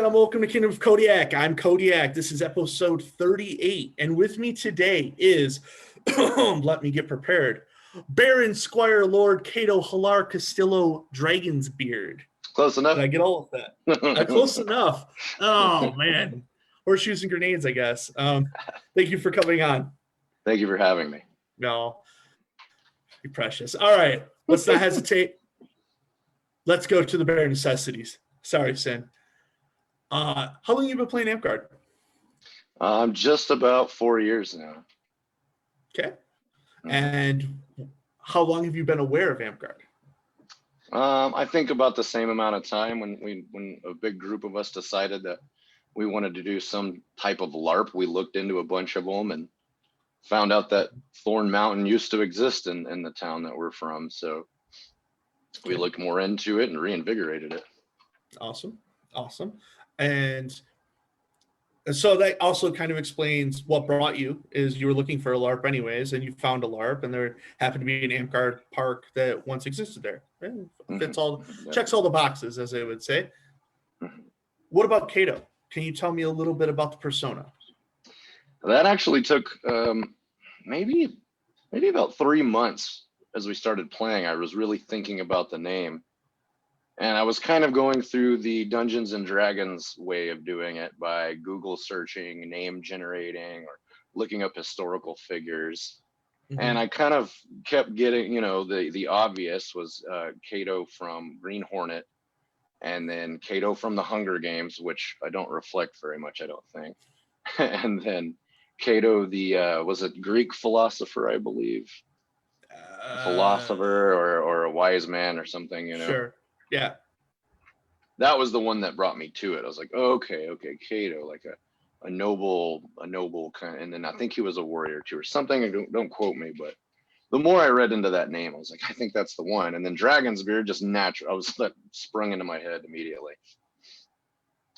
gentlemen, welcome to Kingdom of Kodiak. I'm Kodiak. This is episode 38. And with me today is, let me get prepared, Baron, Squire, Lord, Cato, Halar, Castillo, Dragonsbeard. Close enough. Did I get all of that? Close enough. Oh, man. Horseshoes and grenades, I guess. Thank you for coming on. Thank you for having me. No. You're precious. All right. Let's not hesitate. Let's go to the bare necessities. Sorry, Sin. How long have you been playing Amtgard? Just about 4 years now. Okay. And how long have you been aware of Amtgard? I think about the same amount of time when a big group of us decided that we wanted to do some type of LARP. We looked into a bunch of them and found out that Thorn Mountain used to exist in the town that we're from. So we looked more into it and reinvigorated it. Awesome. Awesome. And so that also kind of explains what brought you, is you were looking for a LARP anyways, and you found a LARP, and there happened to be an Amtgard park that once existed there. Fits all, checks all the boxes, as they would say. What about Cato? Can you tell me a little bit about the persona? That actually took maybe about 3 months as we started playing. I was really thinking about the name. And I was kind of going through the Dungeons and Dragons way of doing it by Google searching, name generating, or looking up historical figures. Mm-hmm. And I kind of kept getting, the obvious was Cato from Green Hornet, and then Cato from the Hunger Games, which I don't reflect very much, I don't think. And then Cato, was it Greek philosopher, I believe? Philosopher or a wise man or something, Sure. Yeah. That was the one that brought me to it. I was like, oh, okay, Cato, like a noble kind of, and then I think he was a warrior too or something. Don't quote me, but the more I read into that name, I was like, I think that's the one. And then Dragonsbeard just that sprung into my head immediately.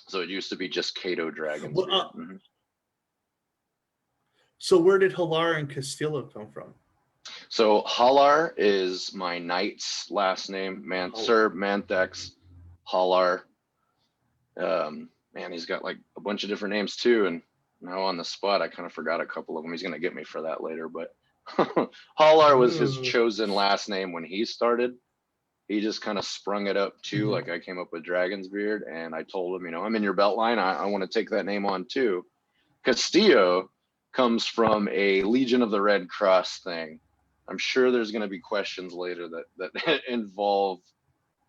So it used to be just Cato Dragonsbeard. So where did Halar and Castillo come from? So Halar is my knight's last name, Sir Manthex Halar. Man, he's got like a bunch of different names too, and now on the spot I kind of forgot a couple of them. He's gonna get me for that later, but Halar was his chosen last name when he started. He just kind of sprung it up too. Like I came up with Dragonsbeard, and I told him, I'm in your belt line. I want to take that name on too. Castillo comes from a Legion of the Red Cross thing. I'm sure there's going to be questions later that involve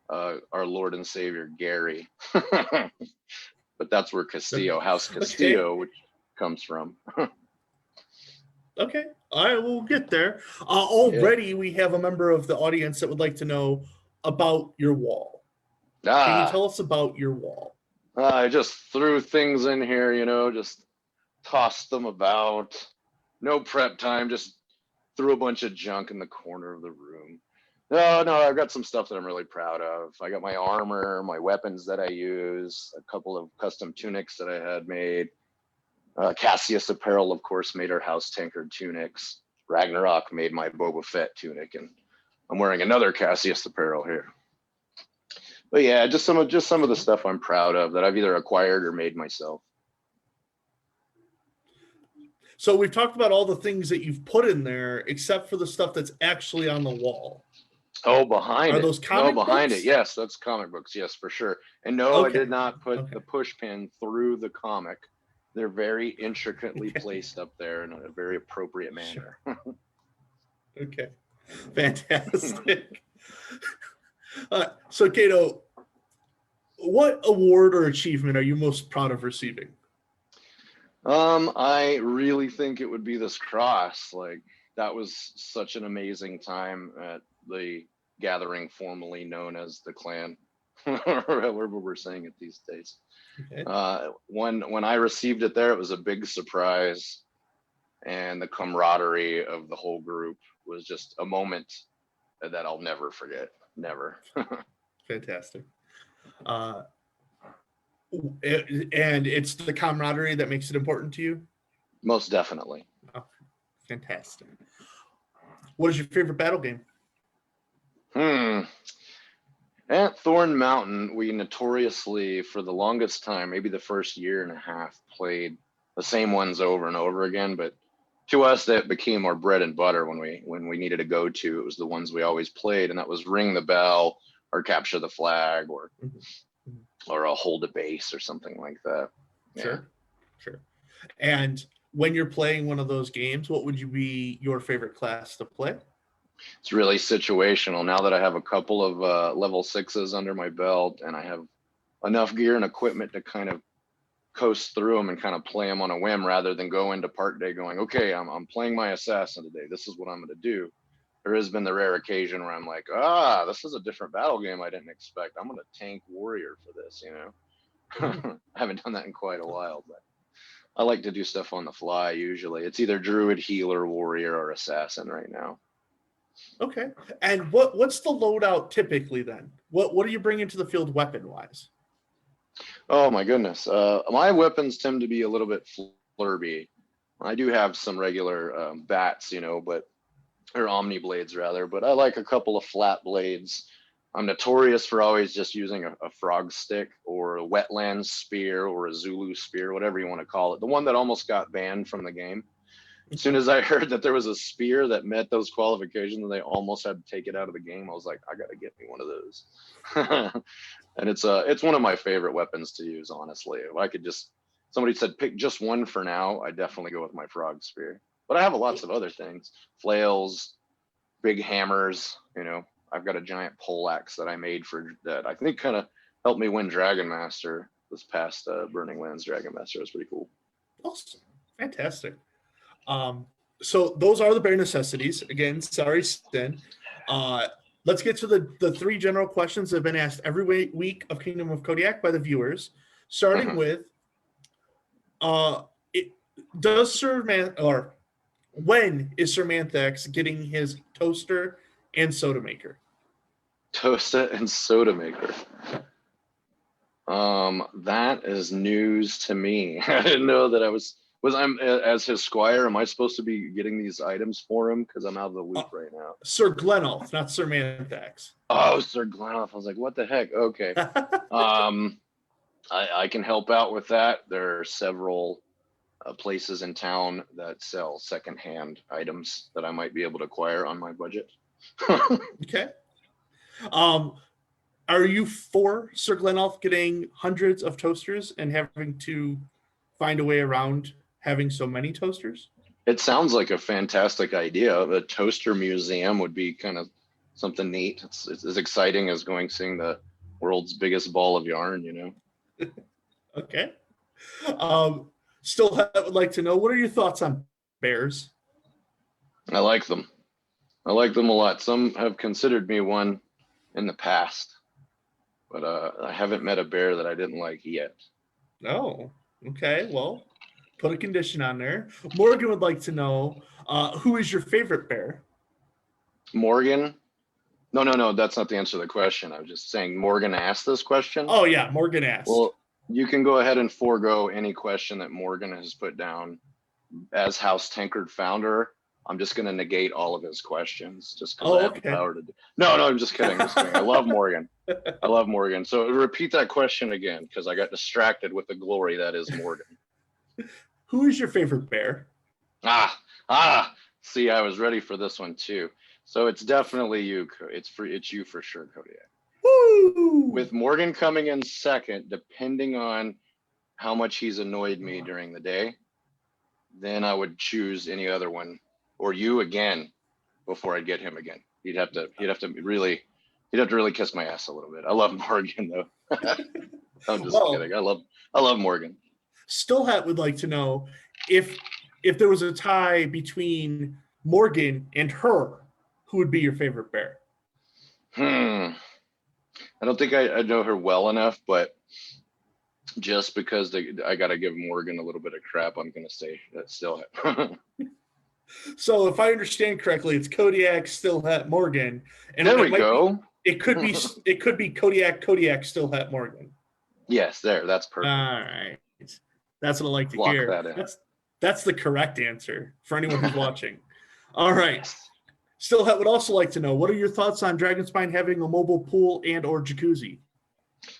our Lord and Savior Gary, but that's where House Castillo, which comes from. Okay, all right, we'll get there. Already, we have a member of the audience that would like to know about your wall. Can you tell us about your wall? I just threw things in here, just tossed them about. No prep time, just threw a bunch of junk in the corner of the room. No, I've got some stuff that I'm really proud of. I got my armor, my weapons that I use, a couple of custom tunics that I had made. Cassius Apparel, of course, made our House Tankard tunics. Ragnarok made my Boba Fett tunic, and I'm wearing another Cassius Apparel here. But yeah, just some of the stuff I'm proud of that I've either acquired or made myself. So we've talked about all the things that you've put in there, except for the stuff that's actually on the wall. Oh, behind it. Are those comic books? It. Yes, that's comic books. Yes, for sure. And no, I did not put the push pin through the comic. They're very intricately placed up there in a very appropriate manner. Sure. Okay, fantastic. So, Cato, what award or achievement are you most proud of receiving? I really think it would be this cross. Like, that was such an amazing time at the gathering formerly known as the clan, or however we're saying it these days. Okay. When I received it there, it was a big surprise, and the camaraderie of the whole group was just a moment that I'll never forget. Never. Fantastic. And it's the camaraderie that makes it important to you? Most definitely. Oh, fantastic. What is your favorite battle game? At Thorn Mountain, we notoriously, for the longest time, maybe the first year and a half, played the same ones over and over again. But to us, that became our bread and butter when we needed a go-to. It was the ones we always played, and that was Ring the Bell or Capture the Flag or a Hold a Base or something like that. Sure. And when you're playing one of those games, what would you be your favorite class to play? It's really situational. Now that I have a couple of level 6s under my belt and I have enough gear and equipment to kind of coast through them and kind of play them on a whim rather than go into park day going, okay, I'm playing my assassin today. This is what I'm going to do. There has been the rare occasion where I'm like, this is a different battle game I didn't expect. I'm going to tank warrior for this, you know. I haven't done that in quite a while, but I like to do stuff on the fly usually. It's either druid, healer, warrior, or assassin right now. Okay. And what's the loadout typically then? What are you bringing to the field weapon-wise? Oh my goodness. My weapons tend to be a little bit flurby. I do have some regular bats, you know, or omni blades rather, but I like a couple of flat blades. I'm notorious for always just using a frog stick or a wetland spear or a Zulu spear, whatever you want to call it. The one that almost got banned from the game. As soon as I heard that there was a spear that met those qualifications and they almost had to take it out of the game, I was like, I got to get me one of those. And it's one of my favorite weapons to use, honestly. If I could somebody said pick just one for now, I definitely go with my frog spear. But I have lots of other things, flails, big hammers, you know. I've got a giant poleaxe that I made that I think kind of helped me win Dragon Master this past Burning Lands Dragon Master. It was pretty cool. Awesome. Fantastic. So those are the bare necessities. Again, sorry, Sten. Let's get to the three general questions that have been asked every week of Kingdom of Kodiak by the viewers, starting with, when is Sir Manthax getting his toaster and soda maker? Toaster and soda maker. That is news to me. I didn't know that I'm as his squire. Am I supposed to be getting these items for him? Because I'm out of the loop right now. Sir Glenulf, not Sir Manthax. Oh, Sir Glenulf. I was like, what the heck? Okay. I can help out with that. There are several places in town that sell secondhand items that I might be able to acquire on my budget. Okay. Are you for Sir Glenulf getting hundreds of toasters and having to find a way around having so many toasters? It sounds like a fantastic idea. A toaster museum would be kind of something neat. It's as exciting as seeing the world's biggest ball of yarn, you know? Okay. Still would like to know, what are your thoughts on bears? I like them. I like them a lot. Some have considered me one in the past, but I haven't met a bear that I didn't like yet. Oh, okay. Well, put a condition on there. Morgan would like to know, who is your favorite bear? Morgan? No, that's not the answer to the question. I was just saying Morgan asked this question. Oh, yeah, Morgan asked. Well, you can go ahead and forego any question that Morgan has put down. As House Tankard founder, I'm just going to negate all of his questions just because I have the power to do. No, I'm just kidding. I love Morgan. So repeat that question again because I got distracted with the glory that is Morgan. Who is your favorite bear? See, I was ready for this one too. So it's definitely you. It's you for sure, Kodiak. Woo! With Morgan coming in second, depending on how much he's annoyed me during the day, then I would choose any other one or you again before I'd get him again. He'd have to really kiss my ass a little bit. I love Morgan though. I'm just kidding. I love Morgan. Stillhat would like to know if there was a tie between Morgan and her, who would be your favorite bear? I don't think I know her well enough, but just because I got to give Morgan a little bit of crap, I'm going to say that Stillhat. So if I understand correctly, it's Kodiak, Stillhat, Morgan. And there we go. It could be Kodiak, Stillhat, Morgan. Yes, that's perfect. All right. That's what I like to Lock hear. That in. That's the correct answer for anyone who's watching. All right. Stillhat would also like to know, what are your thoughts on Dragonspine having a mobile pool and or jacuzzi?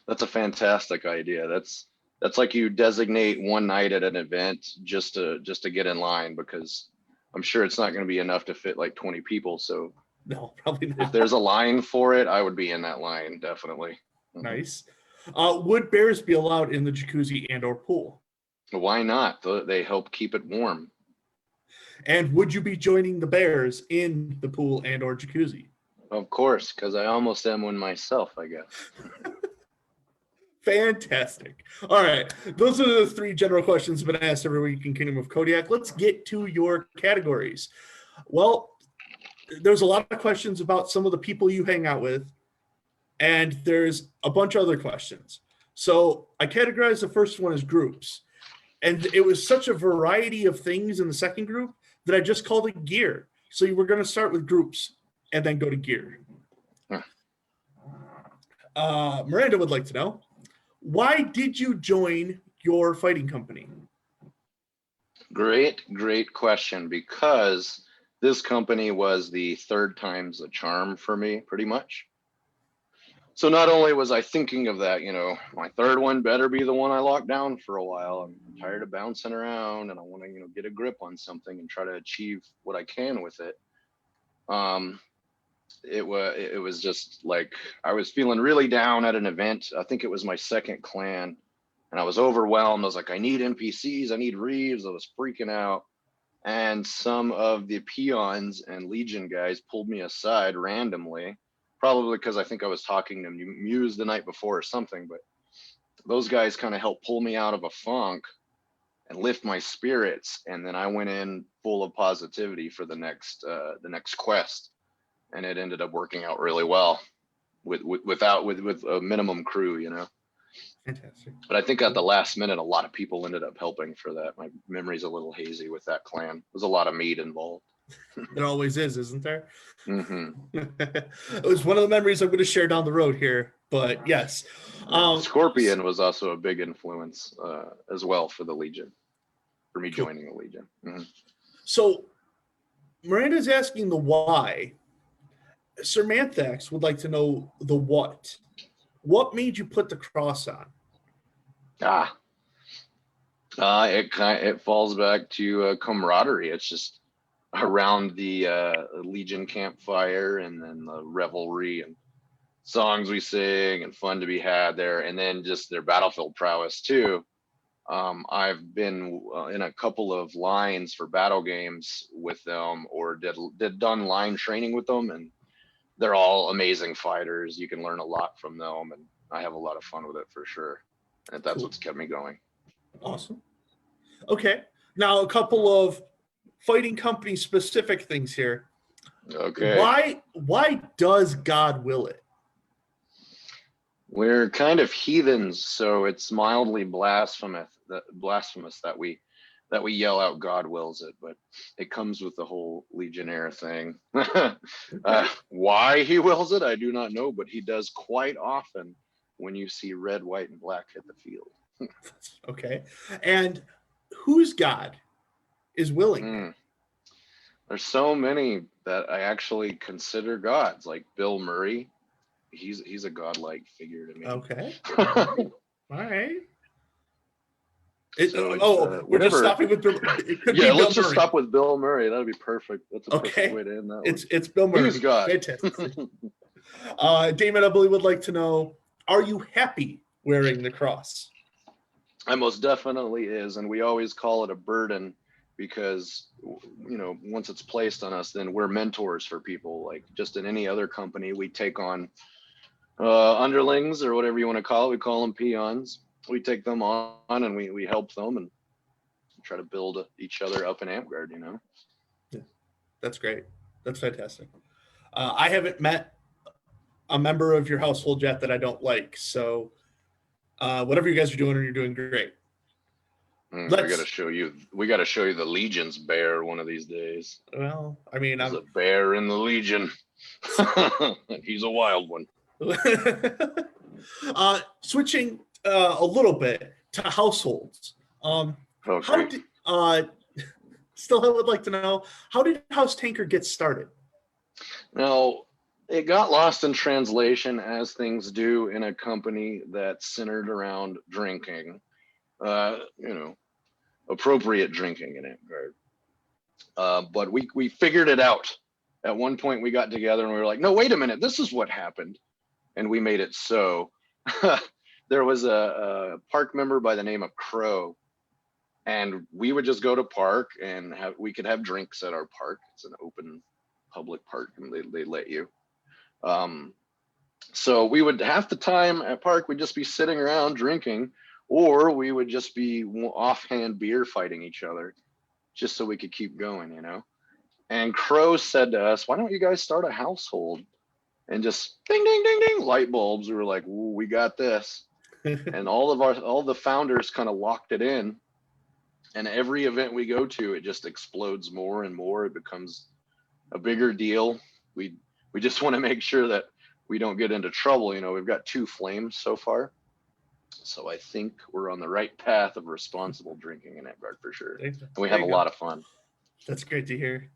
That's a fantastic idea. That's like you designate one night at an event just to get in line, because I'm sure it's not going to be enough to fit like 20 people. So No, probably not. if there's a line for it, I would be in that line, definitely. Nice. Would bears be allowed in the jacuzzi and or pool? Why not? They help keep it warm. And would you be joining the bears in the pool and or jacuzzi? Of course, because I almost am one myself, I guess. Fantastic. All right. Those are the 3 general questions been asked every week in Kingdom of Kodiak. Let's get to your categories. Well, there's a lot of questions about some of the people you hang out with, and there's a bunch of other questions. So I categorized the first one as groups, and it was such a variety of things in the second group that I just called it gear. So we're going to start with groups and then go to gear. Miranda would like to know, why did you join your fighting company? Great question, because this company was the 3rd time's a charm for me, pretty much. So not only was I thinking of that, my 3rd one better be the one I locked down for a while. I'm tired of bouncing around, and I want to, get a grip on something and try to achieve what I can with it. It was just like I was feeling really down at an event. I think it was my 2nd clan, and I was overwhelmed. I was like, I need NPCs, I need Reeves. I was freaking out. And some of the peons and Legion guys pulled me aside randomly, probably because I think I was talking to Muse the night before or something. But those guys kind of helped pull me out of a funk and lift my spirits. And then I went in full of positivity for the next quest, and it ended up working out really well with a minimum crew. Fantastic. But I think at the last minute, a lot of people ended up helping for that. My memory's a little hazy with that clan. There's a lot of meat involved. There always is, isn't there? Mm-hmm. It was one of the memories I'm going to share down the road here, but yes. Scorpion was also a big influence as well for the Legion, for me joining the Legion. Mm-hmm. So Miranda's asking the why. Sir Manthax would like to know the what. What made you put the cross on? It falls back to camaraderie. It's just around the Legion campfire, and then the revelry and songs we sing and fun to be had there, and then just their battlefield prowess too. I've been in a couple of lines for battle games with them, or done line training with them, and they're all amazing fighters. You can learn a lot from them, and I have a lot of fun with it for sure. And that's what's kept me going. Awesome. Okay. Now a couple of fighting company specific things here. Okay. Why does God will it? We're kind of heathens, so it's mildly blasphemous that we yell out God wills it, but it comes with the whole Legionnaire thing. Why he wills it, I do not know, but he does quite often when you see red, white, and black hit the field. Okay. And whose God is willing? There's so many that I actually consider gods, like Bill Murray. He's a godlike figure to me. Okay. All right. We're just stopping with Bill. Let's just stop with Bill Murray. That'd be perfect. That's a perfect way to end that. It's Bill Murray. He's God. Fantastic. Damon, I believe, would like to know: are you happy wearing the cross? I most definitely is, and we always call it a burden because once it's placed on us, then we're mentors for people. Like just in any other company, we take on underlings or whatever you want to call it. We call them peons. We take them on and we help them and try to build each other up in Amtgard, Yeah, that's great. That's fantastic. I haven't met a member of your household yet that I don't like. So whatever you guys are doing, you're doing great. We got to show you the Legion's bear one of these days. Well, I mean, there's a bear in the Legion. He's a wild one. Switching a little bit to households. Okay. Still, I would like to know, how did House Tanker get started? Now, it got lost in translation, as things do in a company that's centered around drinking, you know, appropriate drinking in Amtgard. But we figured it out. At one point, we got together and we were like, no, wait a minute, this is what happened. And we made it so. There was a park member by the name of Crow, and we would just go to park and we could have drinks at our park. It's an open public park, and they let you. So we would, half the time at park, we'd just be sitting around drinking, or we would just be offhand beer fighting each other, just so we could keep going, you know. And Crow said to us, why don't you guys start a household? And just ding, ding, ding, ding, light bulbs. We were like, ooh, we got this. And all the founders kind of locked it in. And every event we go to, it just explodes more and more. It becomes a bigger deal. We just want to make sure that we don't get into trouble. You know, we've got 2 flames so far. So I think we're on the right path of responsible drinking in Amtgard for sure. And we have a lot of fun. That's great to hear.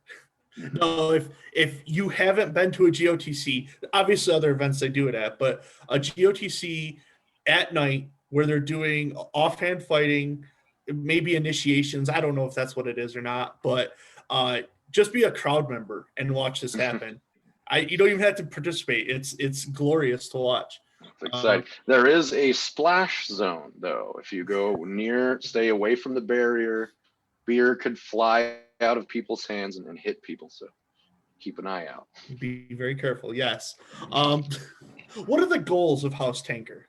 No, if you haven't been to a GOTC, obviously other events they do it at, but a GOTC at night where they're doing offhand fighting, maybe initiations. I don't know if that's what it is or not, but just be a crowd member and watch this happen. You don't even have to participate. It's glorious to watch. It's exciting. There is a splash zone though. If you go near, stay away from the barrier, beer could fly out of people's hands and hit people. So keep an eye out. Be very careful. Yes. What are the goals of House Tanker?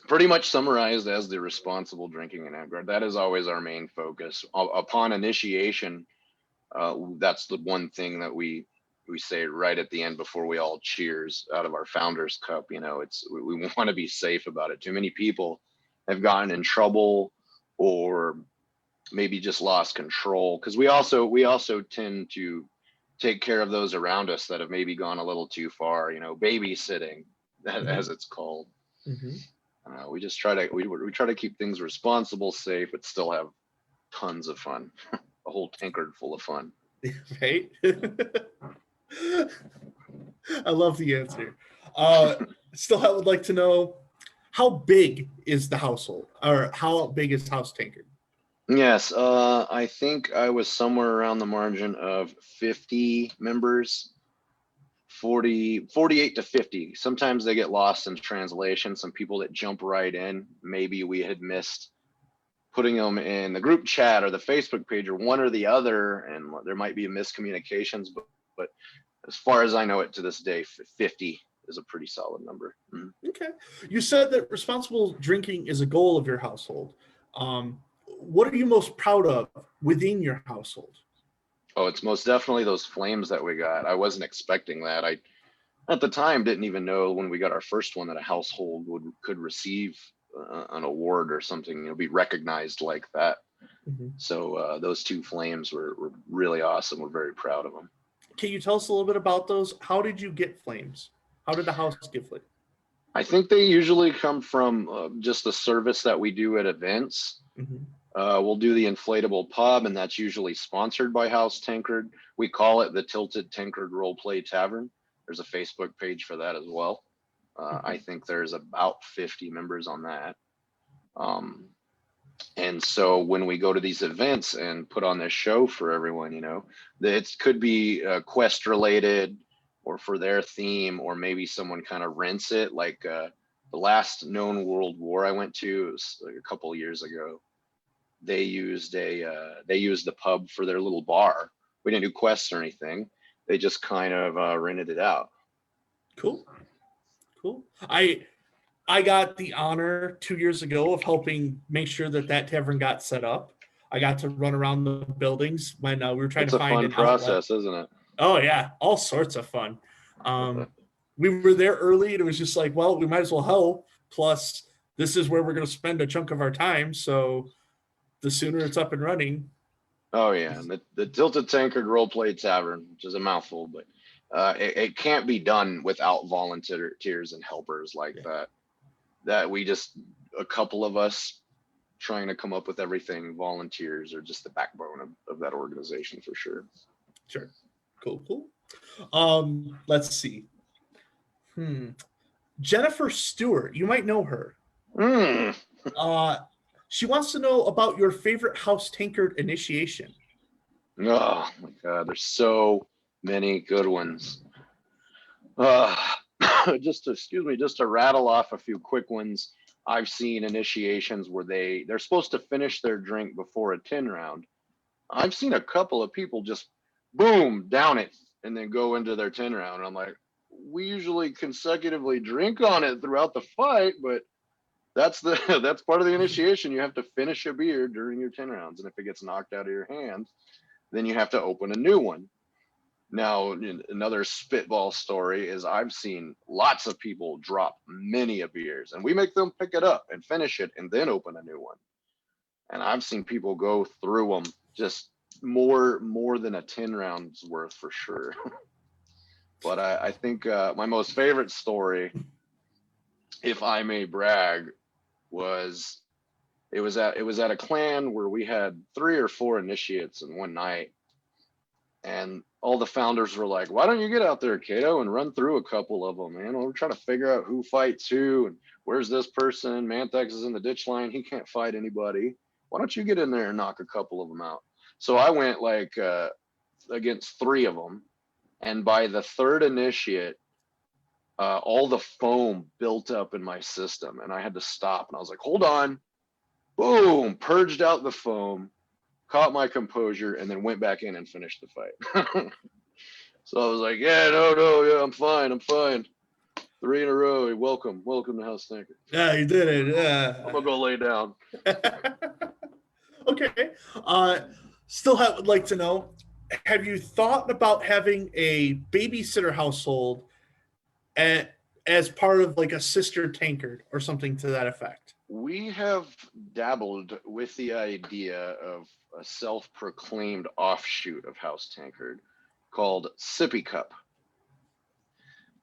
Pretty much summarized as the responsible drinking in Amtgard. That is always our main focus. Upon initiation, that's the one thing that we say right at the end before we all cheers out of our founders cup. You know, we want to be safe about it. Too many people have gotten in trouble or maybe just lost control, because we also tend to take care of those around us that have maybe gone a little too far, you know, babysitting, as it's called. We just try to keep things responsible, safe, but still have tons of fun. A whole tankard full of fun. Right. I love the answer. Still, I would like to know, how big is the household, or how big is House Tankard? Yes, I think I was somewhere around the margin of 50 members, 48 to 50. Sometimes they get lost in translation. Some people that jump right in, maybe we had missed putting them in the group chat or the Facebook page or one or the other, and there might be miscommunications, but as far as I know it to this day, 50 is a pretty solid number. Okay. You said that responsible drinking is a goal of your household. What are you most proud of within your household? Oh, it's most definitely those flames that we got. I wasn't expecting that. I, at the time, didn't even know when we got our first one that a household could receive an award or something, you know, be recognized like that. So those 2 flames were really awesome. We're very proud of them. Can you tell us a little bit about those? How did you get flames? How did the house get flames? I think they usually come from just the service that we do at events. We'll do the inflatable pub, and that's usually sponsored by House Tankard. We call it the Tilted Tankard Roleplay Tavern. There's a Facebook page for that as well. I think there's about 50 members on that. And so when we go to these events and put on this show for everyone, you know, it could be quest related or for their theme, or maybe someone kind of rents it. Like the last known World War I went to, it was like a couple of years ago. They used the pub for their little bar. We didn't do quests or anything. They just kind of rented it out. Cool. I got the honor 2 years ago of helping make sure that tavern got set up. I got to run around the buildings when we were trying to find an outlet. It's a fun process, isn't it? Oh yeah, all sorts of fun. We were there early, and it was just like, well, we might as well help. Plus, this is where we're going to spend a chunk of our time. So the sooner it's up and running. Oh yeah, the Tilted Tankard Roleplay Tavern, which is a mouthful, but it can't be done without volunteers and helpers like that. That we just, a couple of us trying to come up with everything. Volunteers are just the backbone of that organization for sure. Sure. Cool, cool. Let's see. Jennifer Stewart, you might know her. Mm. She wants to know about your favorite house tankard initiation. Oh my God, there's so many good ones. Uh, just to rattle off a few quick ones. I've seen initiations where they're supposed to finish their drink before a 10 round. I've seen a couple of people just boom down it and then go into their 10 round. And I'm like, we usually consecutively drink on it throughout the fight, but that's part of the initiation. You have to finish a beer during your 10 rounds, and if it gets knocked out of your hand, then you have to open a new one. Now, another spitball story is I've seen lots of people drop many of beers, and we make them pick it up and finish it and then open a new one. And I've seen people go through them just more than a 10 rounds worth for sure. But I think my most favorite story, if I may brag, was it was at a clan where we had 3 or 4 initiates in one night, and all the founders were like, why don't you get out there, Cato, and run through a couple of them, man? We're trying to figure out who fights who and where's this person. Manthex is in the ditch line, he can't fight anybody. Why don't you get in there and knock a couple of them out? So I went like against 3 of them, and by the 3rd initiate, all the foam built up in my system, and I had to stop, and I was like, hold on. Boom, purged out the foam, caught my composure, and then went back in and finished the fight. So I was like, yeah, yeah, I'm fine. 3 in a row. Welcome to House Tanker. Yeah, you did it. Yeah. I'm gonna go lay down. Okay. Still would like to know, have you thought about having a babysitter household as part of like a sister tankard or something to that effect? We have dabbled with the idea of a self-proclaimed offshoot of House Tankard called Sippy Cup.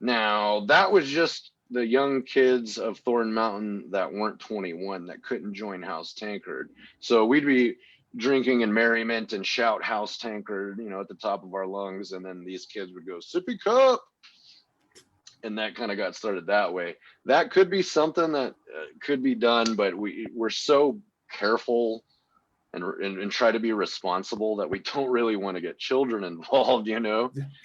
Now, that was just the young kids of Thorn Mountain that weren't 21 that couldn't join House Tankard. So we'd be drinking in merriment and shout House Tankard, at the top of our lungs, and then these kids would go Sippy Cup. And that kind of got started that way. That could be something that could be done, but we're so careful and try to be responsible that we don't really want to get children involved,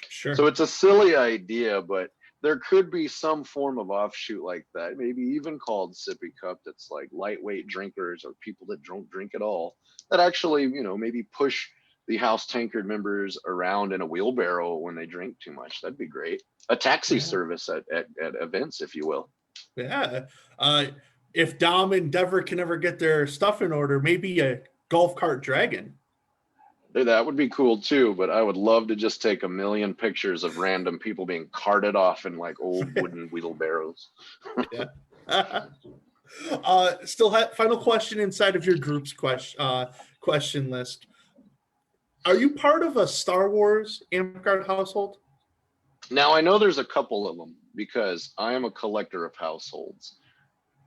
Sure. So it's a silly idea, but there could be some form of offshoot like that, maybe even called Sippy Cup, that's like lightweight drinkers or people that don't drink at all, that actually, maybe push the House Tankard members around in a wheelbarrow when they drink too much. That'd be great. A taxi service at events, if you will. Yeah. If Dom and Dever can ever get their stuff in order, maybe a golf cart dragon. That would be cool too, but I would love to just take a million pictures of random people being carted off in like old wooden wheelbarrows. Yeah. Final question inside of your group's question list. Are you part of a Star Wars Amtgard household? Now, I know there's a couple of them because I am a collector of households.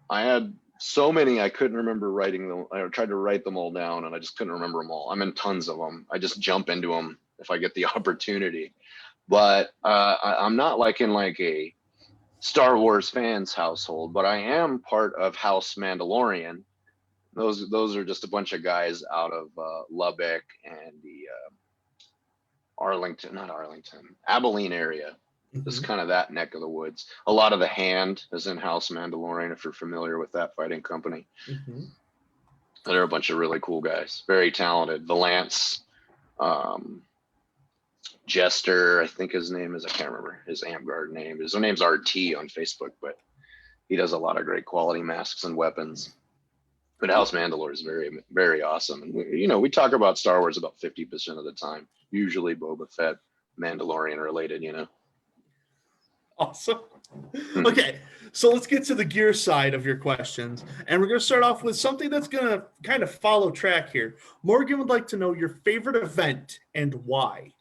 I had so many I couldn't remember writing them. I tried to write them all down and I just couldn't remember them all. I'm in tons of them. I just jump into them if I get the opportunity. But I'm not like in like a Star Wars fans household, but I am part of House Mandalorian. Those are just a bunch of guys out of Lubbock and the Abilene area. It's kind of that neck of the woods. A lot of the Hand is in House Mandalorian, if you're familiar with that fighting company. They're a bunch of really cool guys, very talented. Valance, Jester, I think his name is, I can't remember his Amtgard name. His name's RT on Facebook, but he does a lot of great quality masks and weapons. But House Mandalore is very, very awesome. And we talk about Star Wars about 50% of the time, usually Boba Fett, Mandalorian related, Awesome. Okay, so let's get to the gear side of your questions. And we're going to start off with something that's going to kind of follow track here. Morgan would like to know your favorite event and why.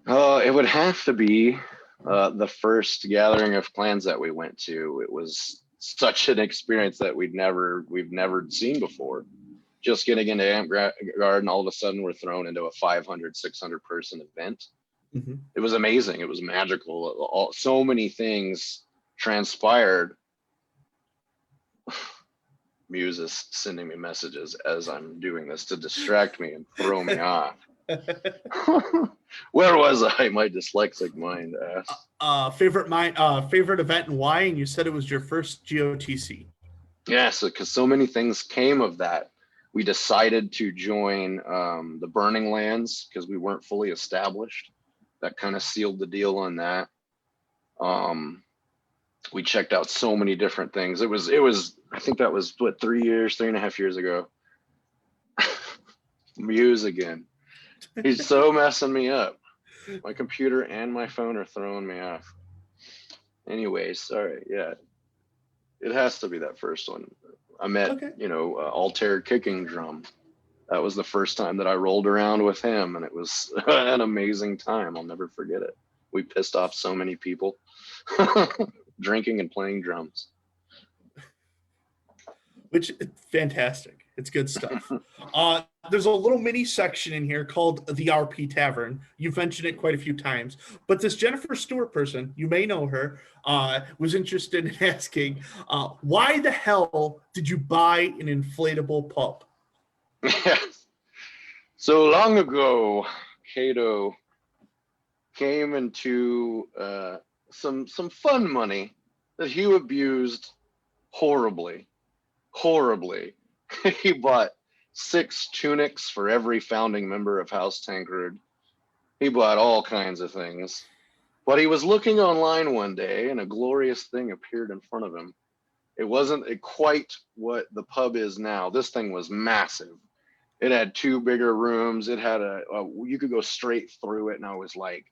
It would have to be the first gathering of clans that we went to. It was such an experience that we've never seen before. just getting into Amp Guard, and all of a sudden we're thrown into a 500, 600 person event. Mhm. It was amazing. It was magical. So many things transpired. Muse is sending me messages as I'm doing this to distract me and throw me off. Where was I? My dyslexic mind asked. Favorite event and why? And you said it was your first GOTC. Yeah, because so many things came of that. We decided to join the Burning Lands because we weren't fully established. That kind of sealed the deal on that. We checked out so many different things. It was, I think that was what, 3.5 years ago. Muse again. He's so messing me up. My computer and my phone are throwing me off. Anyways, sorry. Yeah, it has to be that first one. I met, Altair Kicking Drum. That was the first time that I rolled around with him, and it was an amazing time. I'll never forget it. We pissed off so many people drinking and playing drums. Which is fantastic. It's good stuff. There's a little mini section in here called the RP Tavern. You've mentioned it quite a few times, but this Jennifer Stewart person, you may know her, was interested in asking, why the hell did you buy an inflatable pup? Yes. So long ago, Cato came into some fun money that he abused horribly. He bought 6 tunics for every founding member of House Tancred. He bought all kinds of things. But he was looking online one day and a glorious thing appeared in front of him. It wasn't quite what the pub is now. This thing was massive. It had 2 bigger rooms. It had you could go straight through it. And I was like,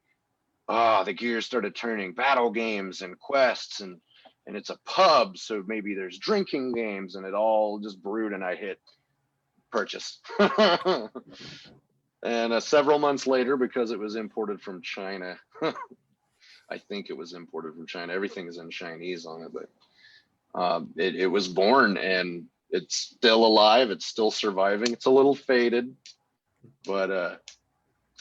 the gears started turning. Battle games and quests and it's a pub, so maybe there's drinking games, and it all just brewed, and I hit purchase. And several months later, because it was imported from China, I think it was imported from China. Everything is in Chinese on it, but it was born, and it's still alive. It's still surviving. It's a little faded, but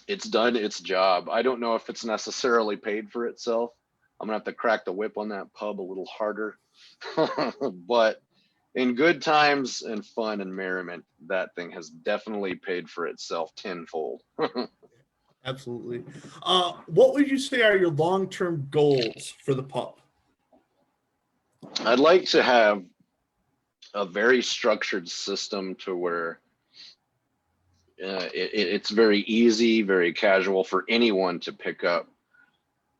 it's done its job. I don't know if it's necessarily paid for itself. I'm gonna have to crack the whip on that pub a little harder. But in good times and fun and merriment, that thing has definitely paid for itself tenfold. Absolutely. What would you say are your long-term goals for the pub? I'd like to have a very structured system to where it's very easy, very casual for anyone to pick up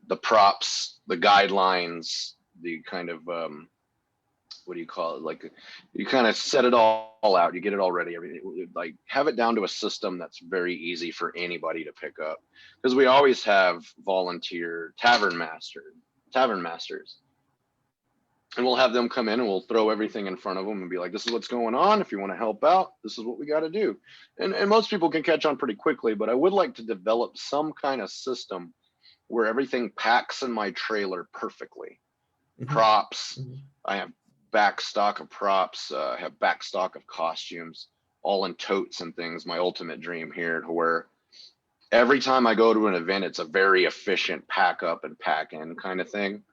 the props, the guidelines, the kind of what do you call it? Like, you kind of set it all out, you get it all ready, everything, like have it down to a system that's very easy for anybody to pick up. Because we always have volunteer tavern masters. And we'll have them come in and we'll throw everything in front of them and be like, this is what's going on. If you want to help out, this is what we got to do. And most people can catch on pretty quickly, but I would like to develop some kind of system where everything packs in my trailer perfectly. Mm-hmm. Props, Mm-hmm. I have back stock of props, I have back stock of costumes, all in totes and things. My ultimate dream here, to where every time I go to an event, it's a very efficient pack up and pack in kind of thing.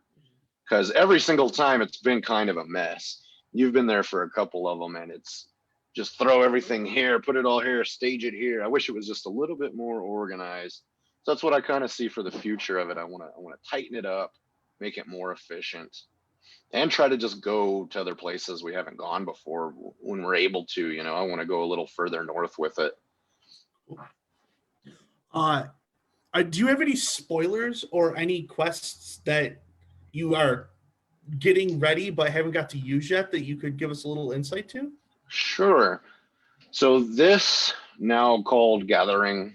Because every single time it's been kind of a mess. You've been there for a couple of them, and it's just throw everything here, put it all here, stage it here. I wish it was just a little bit more organized. So that's what I kind of see for the future of it. I want to tighten it up, make it more efficient, and try to just go to other places we haven't gone before when we're able to. I want to go a little further north with it. Do you have any spoilers or any quests that you are getting ready but haven't got to use yet that you could give us a little insight to? Sure. So this, now called Gathering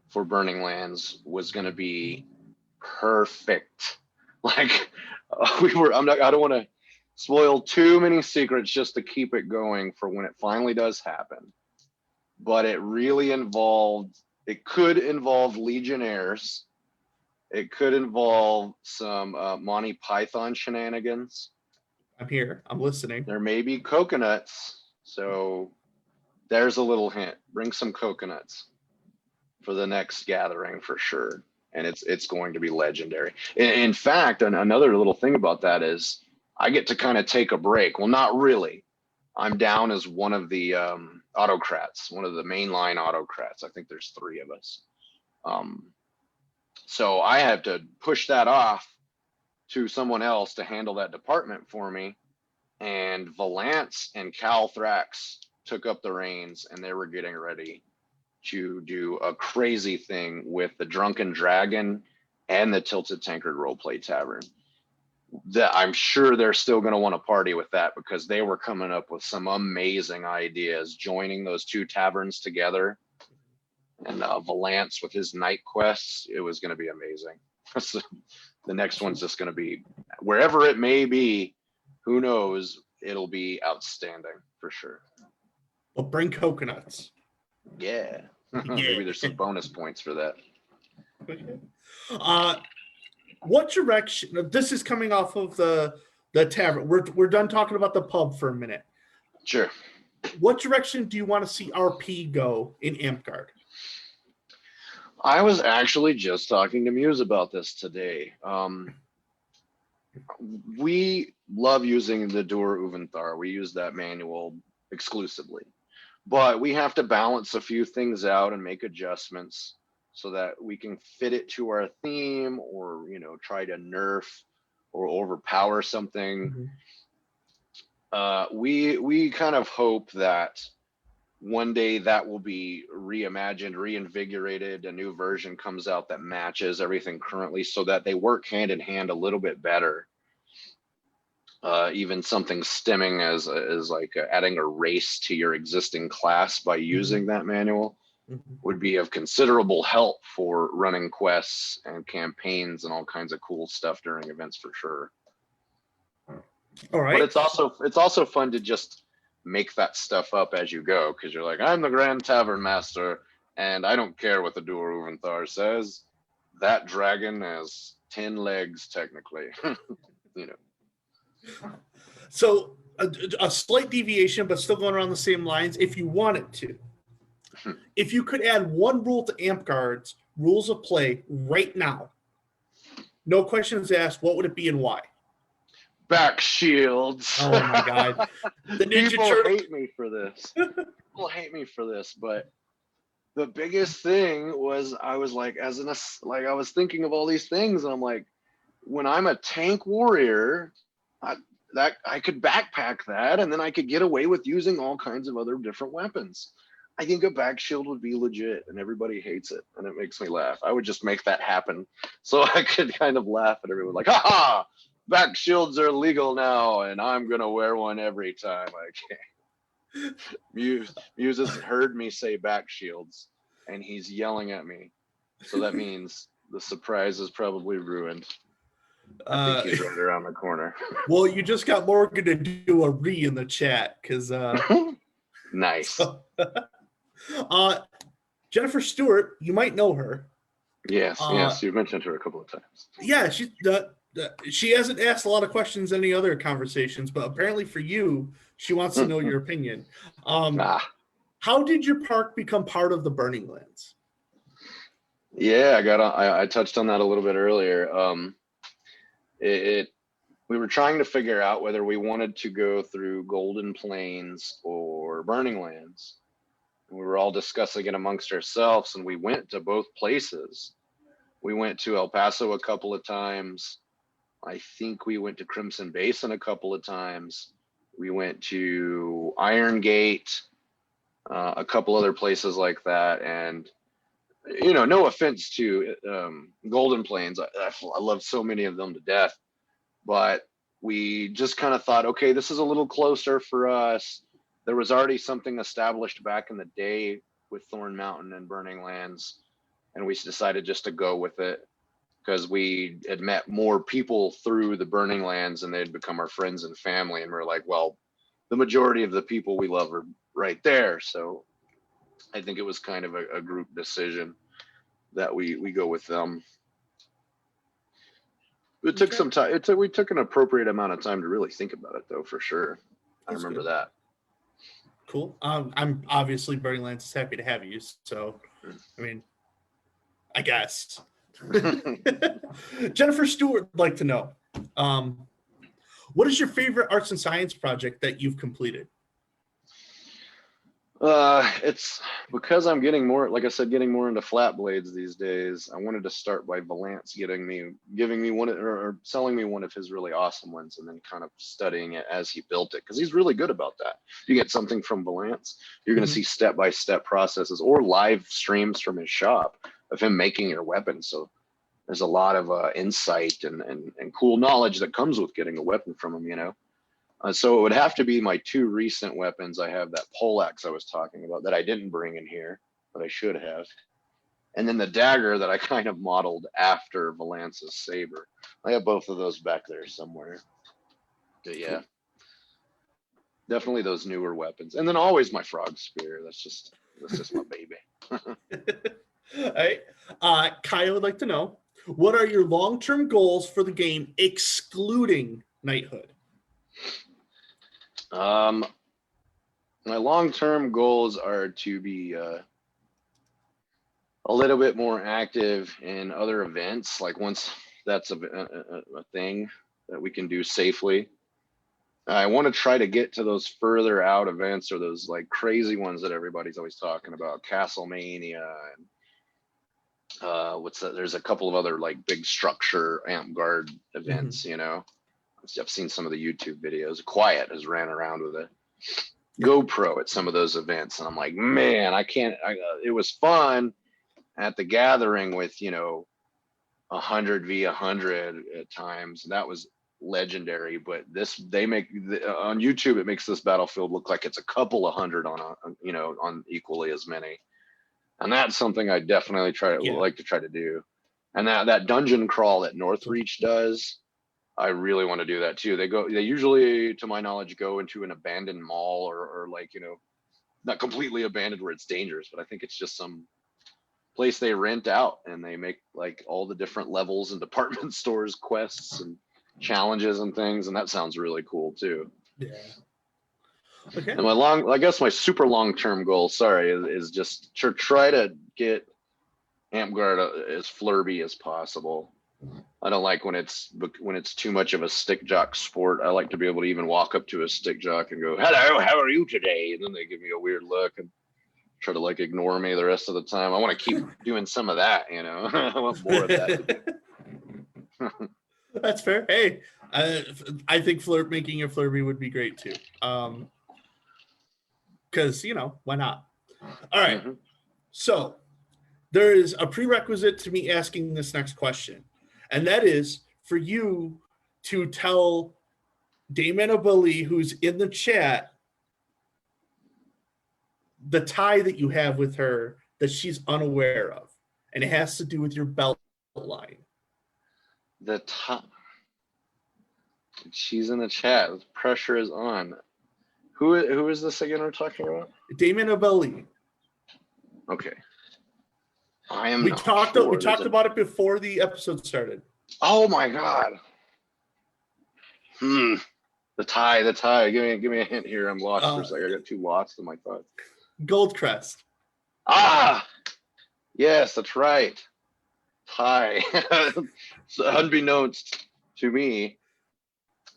for Burning Lands, was going to be perfect. Like, I don't want to spoil too many secrets just to keep it going for when it finally does happen. But it could involve Legionnaires. It could involve some Monty Python shenanigans. I'm here. I'm listening. There may be coconuts. So there's a little hint. Bring some coconuts for the next gathering for sure. And it's going to be legendary. In fact, another little thing about that is I get to kind of take a break. Well, not really. I'm down as one of the autocrats, one of the mainline autocrats. I think there's 3 of us. So I have to push that off to someone else to handle that department for me. And Valance and Calthrax took up the reins, and they were getting ready to do a crazy thing with the Drunken Dragon and the Tilted Tankard Roleplay Tavern. That I'm sure they're still going to want to party with that, because they were coming up with some amazing ideas, joining those 2 taverns together. And Valance with his night quests, it was going to be amazing. So the next one's just going to be, wherever it may be, who knows, it'll be outstanding for sure. Well, bring coconuts. Yeah. Maybe there's some bonus points for that. What direction? This is coming off of the tavern. We're done talking about the pub for a minute. Sure. What direction do you want to see RP go in Amtgard? I was actually just talking to Muse about this today. We love using the Dur Uventhar. We use that manual exclusively, but we have to balance a few things out and make adjustments so that we can fit it to our theme, or try to nerf or overpower something. We kind of hope that one day that will be reimagined, reinvigorated, a new version comes out that matches everything currently, so that they work hand in hand a little bit better. Even something stemming as like adding a race to your existing class by using that manual would be of considerable help for running quests and campaigns and all kinds of cool stuff during events for sure. All right. But it's also fun to just make that stuff up as you go, because you're like, I'm the Grand Tavern Master, and I don't care what the Dur Uventhar says. That dragon has 10 legs, technically. So a slight deviation, but still going around the same lines. If you wanted to, if you could add one rule to Amtgard's rules of play right now, no questions asked, what would it be and why? Back shields. Oh my god! The Ninja People Turtle. hate me for this. People hate me for this, but the biggest thing was I was like, I was thinking of all these things, and I'm like, when I'm a tank warrior, I could backpack that, and then I could get away with using all kinds of other different weapons. I think a back shield would be legit, and everybody hates it, and it makes me laugh. I would just make that happen, so I could kind of laugh at everyone, like, ha ha! Back shields are legal now, and I'm gonna wear one every time I can. Muse has heard me say back shields, and he's yelling at me. So that means the surprise is probably ruined. I think he's right around the corner. Well, you just got Morgan to do a re in the chat, because nice. So, Jennifer Stewart, you might know her. Yes, you've mentioned her a couple of times. Yeah, she hasn't asked a lot of questions in any other conversations, but apparently for you, she wants to know your opinion. How did your park become part of the Burning Lands? Yeah, I touched on that a little bit earlier. We were trying to figure out whether we wanted to go through Golden Plains or Burning Lands. And we were all discussing it amongst ourselves, and we went to both places. We went to El Paso a couple of times. I think we went to Crimson Basin a couple of times. We went to Iron Gate, a couple other places like that. And, no offense to Golden Plains. I love so many of them to death. But we just kind of thought, okay, this is a little closer for us. There was already something established back in the day with Thorn Mountain and Burning Lands. And we decided just to go with it, because we had met more people through the Burning Lands, and they'd become our friends and family. And we're like, well, the majority of the people we love are right there. So I think it was kind of a group decision that we go with them. It took some time. We took an appropriate amount of time to really think about it, though, for sure. I remember that. Cool. I'm obviously Burning Lands is happy to have you. So, I mean, I guess. Jennifer Stewart would like to know, what is your favorite arts and science project that you've completed? It's because I'm getting more, like I said, getting more into flat blades these days. I wanted to start by Valance giving me one or selling me one of his really awesome ones, and then kind of studying it as he built it, because he's really good about that. You get something from Valance, you're going to see step-by-step processes or live streams from his shop of him making your weapon. So there's a lot of insight and cool knowledge that comes with getting a weapon from him, you know. So it would have to be my two recent weapons. I have that poleaxe I was talking about that I didn't bring in here, but I should have. And then the dagger that I kind of modeled after Valance's saber. I have both of those back there somewhere. But yeah, definitely those newer weapons. And then always my frog spear. That's just my baby. All right. Kyle would like to know, what are your long-term goals for the game, excluding knighthood? My long-term goals are to be a little bit more active in other events. Like once that's a thing that we can do safely, I want to try to get to those further out events, or those like crazy ones that everybody's always talking about, Castlemania and what's that? There's a couple of other like big structure amp guard events, you know. I've seen some of the YouTube videos. Quiet has ran around with a GoPro at some of those events, and I'm like, man, I can't. It was fun at the gathering with, you know, 100 v 100 at times. That was legendary. But they make on YouTube, it makes this battlefield look like it's a couple of hundred on equally as many, and that's something I definitely like to try to do. And that dungeon crawl that Northreach does, I really want to do that too. They usually, to my knowledge, go into an abandoned mall or like, you know, not completely abandoned where it's dangerous, but I think it's just some place they rent out, and they make like all the different levels and department stores quests and challenges and things. And that sounds really cool too. Yeah. Okay. And I guess my super long-term goal, is just to try to get Amtgard as flurby as possible. I don't like when it's too much of a stick jock sport. I like to be able to even walk up to a stick jock and go, "Hello, how are you today?" And then they give me a weird look and try to like ignore me the rest of the time. I want to keep doing some of that, you know. I want more of that. That's fair. Hey, I think making a flurby would be great too. Because, you know, why not? All right. So there is a prerequisite to me asking this next question. And that is for you to tell Damon Abali, who's in the chat, the tie that you have with her that she's unaware of. And it has to do with your belt line. The tie. She's in the chat. The pressure is on. Who is this again we're talking about? Damon Abali. Okay. We talked about it before the episode started. Oh my god. The tie. Give me a hint here. I'm lost for a second. I got too lost in my thoughts. Goldcrest. Ah, yes, that's right. Tie. So unbeknownst to me,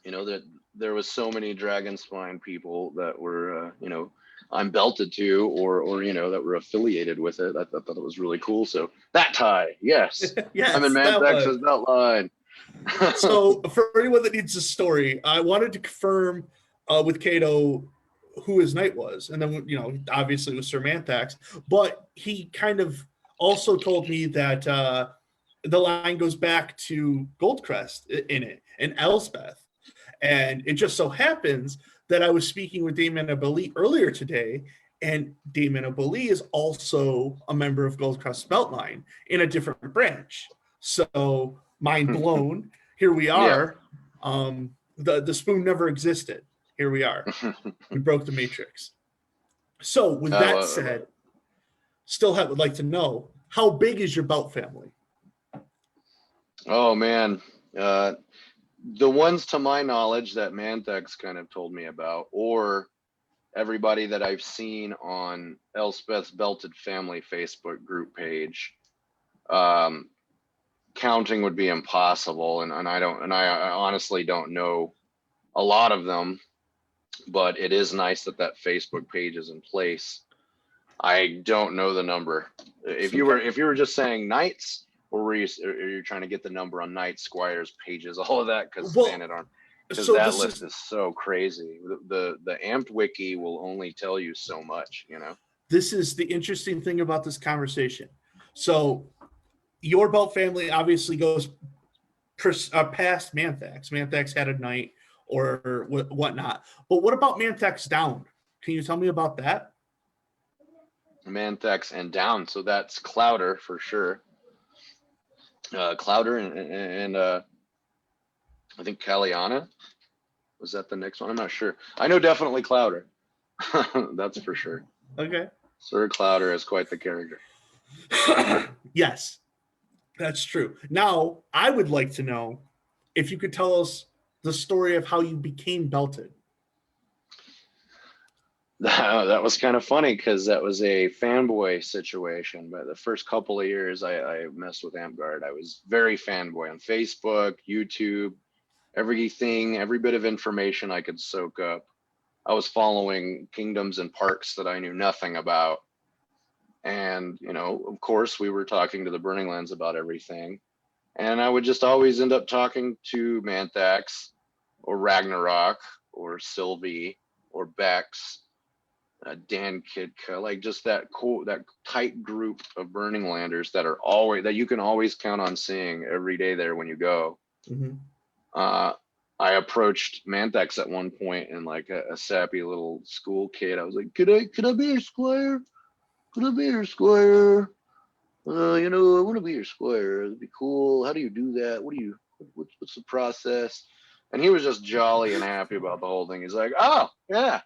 you know, that there was so many Dragonspine people that were, you know, I'm belted to, or you know, that were affiliated with it. I thought it was really cool. So that tie, yes, yes, I'm in Mantex's belt line. So for anyone that needs a story, I wanted to confirm with Cato who his knight was, and then, you know, obviously it was Sir Mantax, but he kind of also told me that the line goes back to Goldcrest in it and Elspeth, and it just so happens that I was speaking with Damon Abali earlier today, and Damon Abali is also a member of Goldcrest Beltline in a different branch. So mind blown. Here we are. Yeah. The spoon never existed. Here we are. We broke the matrix. So with that said, would like to know, how big is your belt family? Oh man. The ones to my knowledge that Mantex kind of told me about, or everybody that I've seen on Elspeth's Belted Family Facebook group page, counting would be impossible. And I honestly don't know a lot of them, but it is nice that that Facebook page is in place. I don't know the number. If you were just saying knights, or are you trying to get the number on knights, squires, pages, all of that? Because because that list is so crazy. The Amped wiki will only tell you so much, you know. This is the interesting thing about this conversation. So your belt family obviously goes past Manthax. Manthax had a knight or whatnot. But what about Manthax down? Can you tell me about that? Manthax and down. So that's Clowder for sure. Clowder and I think Caliana. Was that the next one? I'm not sure. I know definitely Clowder. That's for sure. Okay. Sir Clowder is quite the character. Yes, that's true. Now, I would like to know if you could tell us the story of how you became belted. That was kind of funny because that was a fanboy situation. But the first couple of years I messed with Amtgard, I was very fanboy on Facebook, YouTube, everything, every bit of information I could soak up. I was following kingdoms and parks that I knew nothing about. And, you know, of course, we were talking to the Burning Lands about everything. And I would just always end up talking to Manthax or Ragnarok or Sylvie or Bex, Dan Kidka, like just that tight group of Burning Landers that you can always count on seeing every day there when you go. Mm-hmm. I approached Manthax at one point and like a sappy little school kid. I was like, could I be your squire? Could I be your squire? You know, I want to be your squire. It'd be cool. How do you do that? What's the process? And he was just jolly and happy about the whole thing. He's like, oh yeah,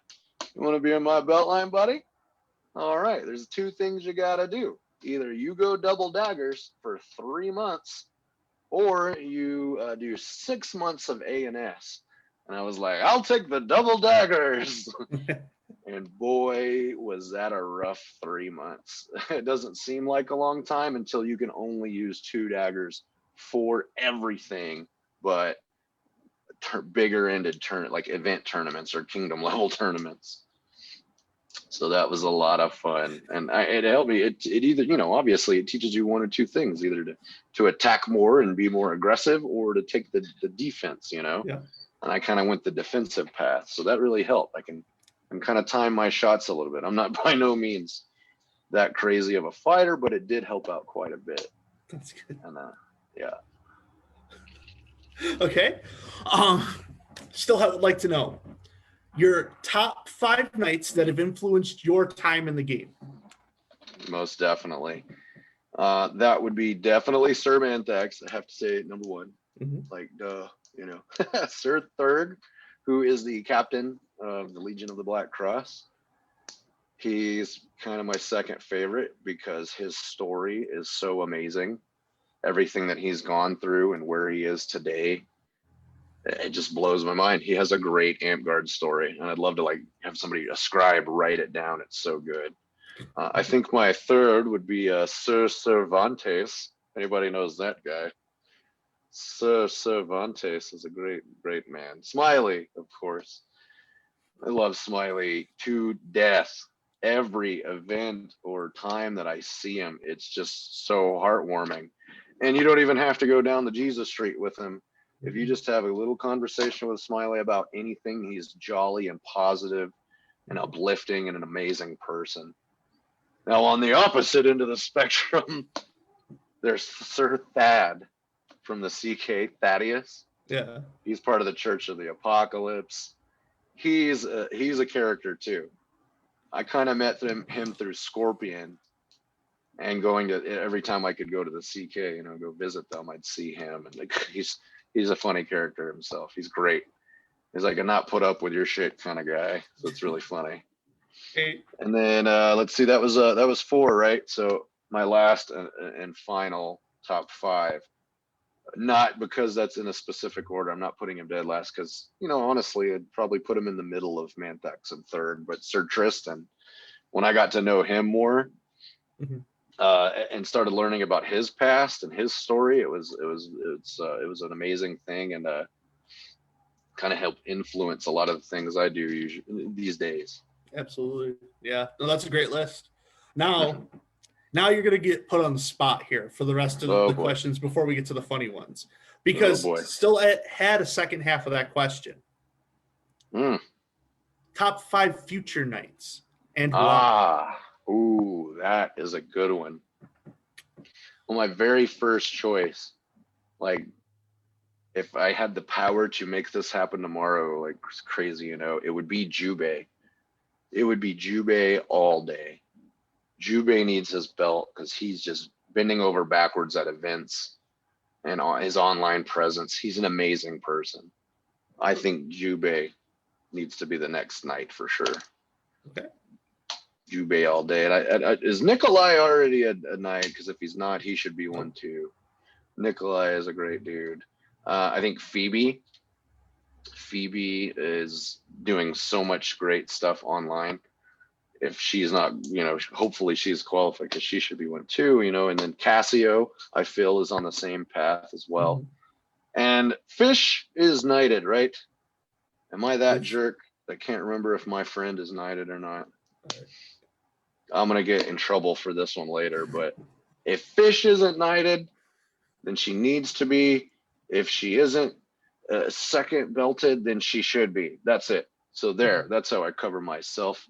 you want to be in my beltline, buddy? All right, there's two things you gotta do. Either you go double daggers for 3 months, or you do 6 months of A&S. And I was like, I'll take the double daggers. And boy, was that a rough 3 months. It doesn't seem like a long time until you can only use 2 daggers for everything but bigger ended like event tournaments or kingdom level tournaments. So that was a lot of fun, and it helped me. It either, you know, obviously it teaches you one or two things: either to attack more and be more aggressive, or to take the defense. You know, yeah. And I kind of went the defensive path, so that really helped. I can kind of time my shots a little bit. I'm not by no means that crazy of a fighter, but it did help out quite a bit. That's good. And yeah. Okay. Still would like to know your top 5 knights that have influenced your time in the game. Most definitely. That would be definitely Sir Manthax. I have to say number 1. Mm-hmm. Like, duh, you know. Sir Thurg, who is the captain of the Legion of the Black Cross. He's kind of my second favorite because his story is so amazing. Everything that he's gone through and where he is today, it just blows my mind. He has a great Amtgard story, and I'd love to like have somebody, a scribe, write it down. It's so good. I think my third would be Sir Cervantes. Anybody knows that guy? Sir Cervantes is a great man. Smiley, of course. I love Smiley to death. Every event or time that I see him, it's just so heartwarming. And you don't even have to go down the Jesus Street with him. If you just have a little conversation with Smiley about anything, he's jolly and positive and uplifting and an amazing person. Now, on the opposite end of the spectrum, there's Sir Thad from the CK, Thaddeus. Yeah. He's part of the Church of the Apocalypse. He's a character too. I kind of met him through Scorpion, and going to every time I could go to the CK, you know, go visit them, I'd see him, and like, he's a funny character himself. He's great. He's like a not put up with your shit kind of guy. So it's really funny. Okay. And then let's see, that was 4, right? So my last and final top 5. Not because that's in a specific order. I'm not putting him dead last because, you know, honestly, I'd probably put him in the middle of Manthex in third. But Sir Tristan, when I got to know him more, Mhm. and started learning about his past and his story, it was an amazing thing, and kind of helped influence a lot of the things I do usually these days. Absolutely. Yeah. No, that's a great list. Now, now you're going to get put on the spot here for the rest of Oh the boy. questions before we get to the funny ones, Oh because boy. still had a second half of that question. Mm. Top 5 future knights and why? Ah, ooh, that is a good one. Well, my very first choice, like, if I had the power to make this happen tomorrow, like it's crazy, you know, it would be Jubei. It would be Jubei all day. Jubei needs his belt because he's just bending over backwards at events and on his online presence. He's an amazing person. I think Jubei needs to be the next knight for sure. Okay. Jubei all day. And is Nikolai already a knight? Because if he's not, he should be one too. Nikolai is a great dude. I think Phoebe is doing so much great stuff online. If she's not, you know, hopefully she's qualified because she should be one too, you know. And then Cassio, I feel, is on the same path as well. And Fish is knighted, right? Am I that jerk that can't remember if my friend is knighted or not? I'm gonna get in trouble for this one later, but if Fish isn't knighted, then she needs to be. If she isn't second belted, then she should be. That's it. So there, that's how I cover myself.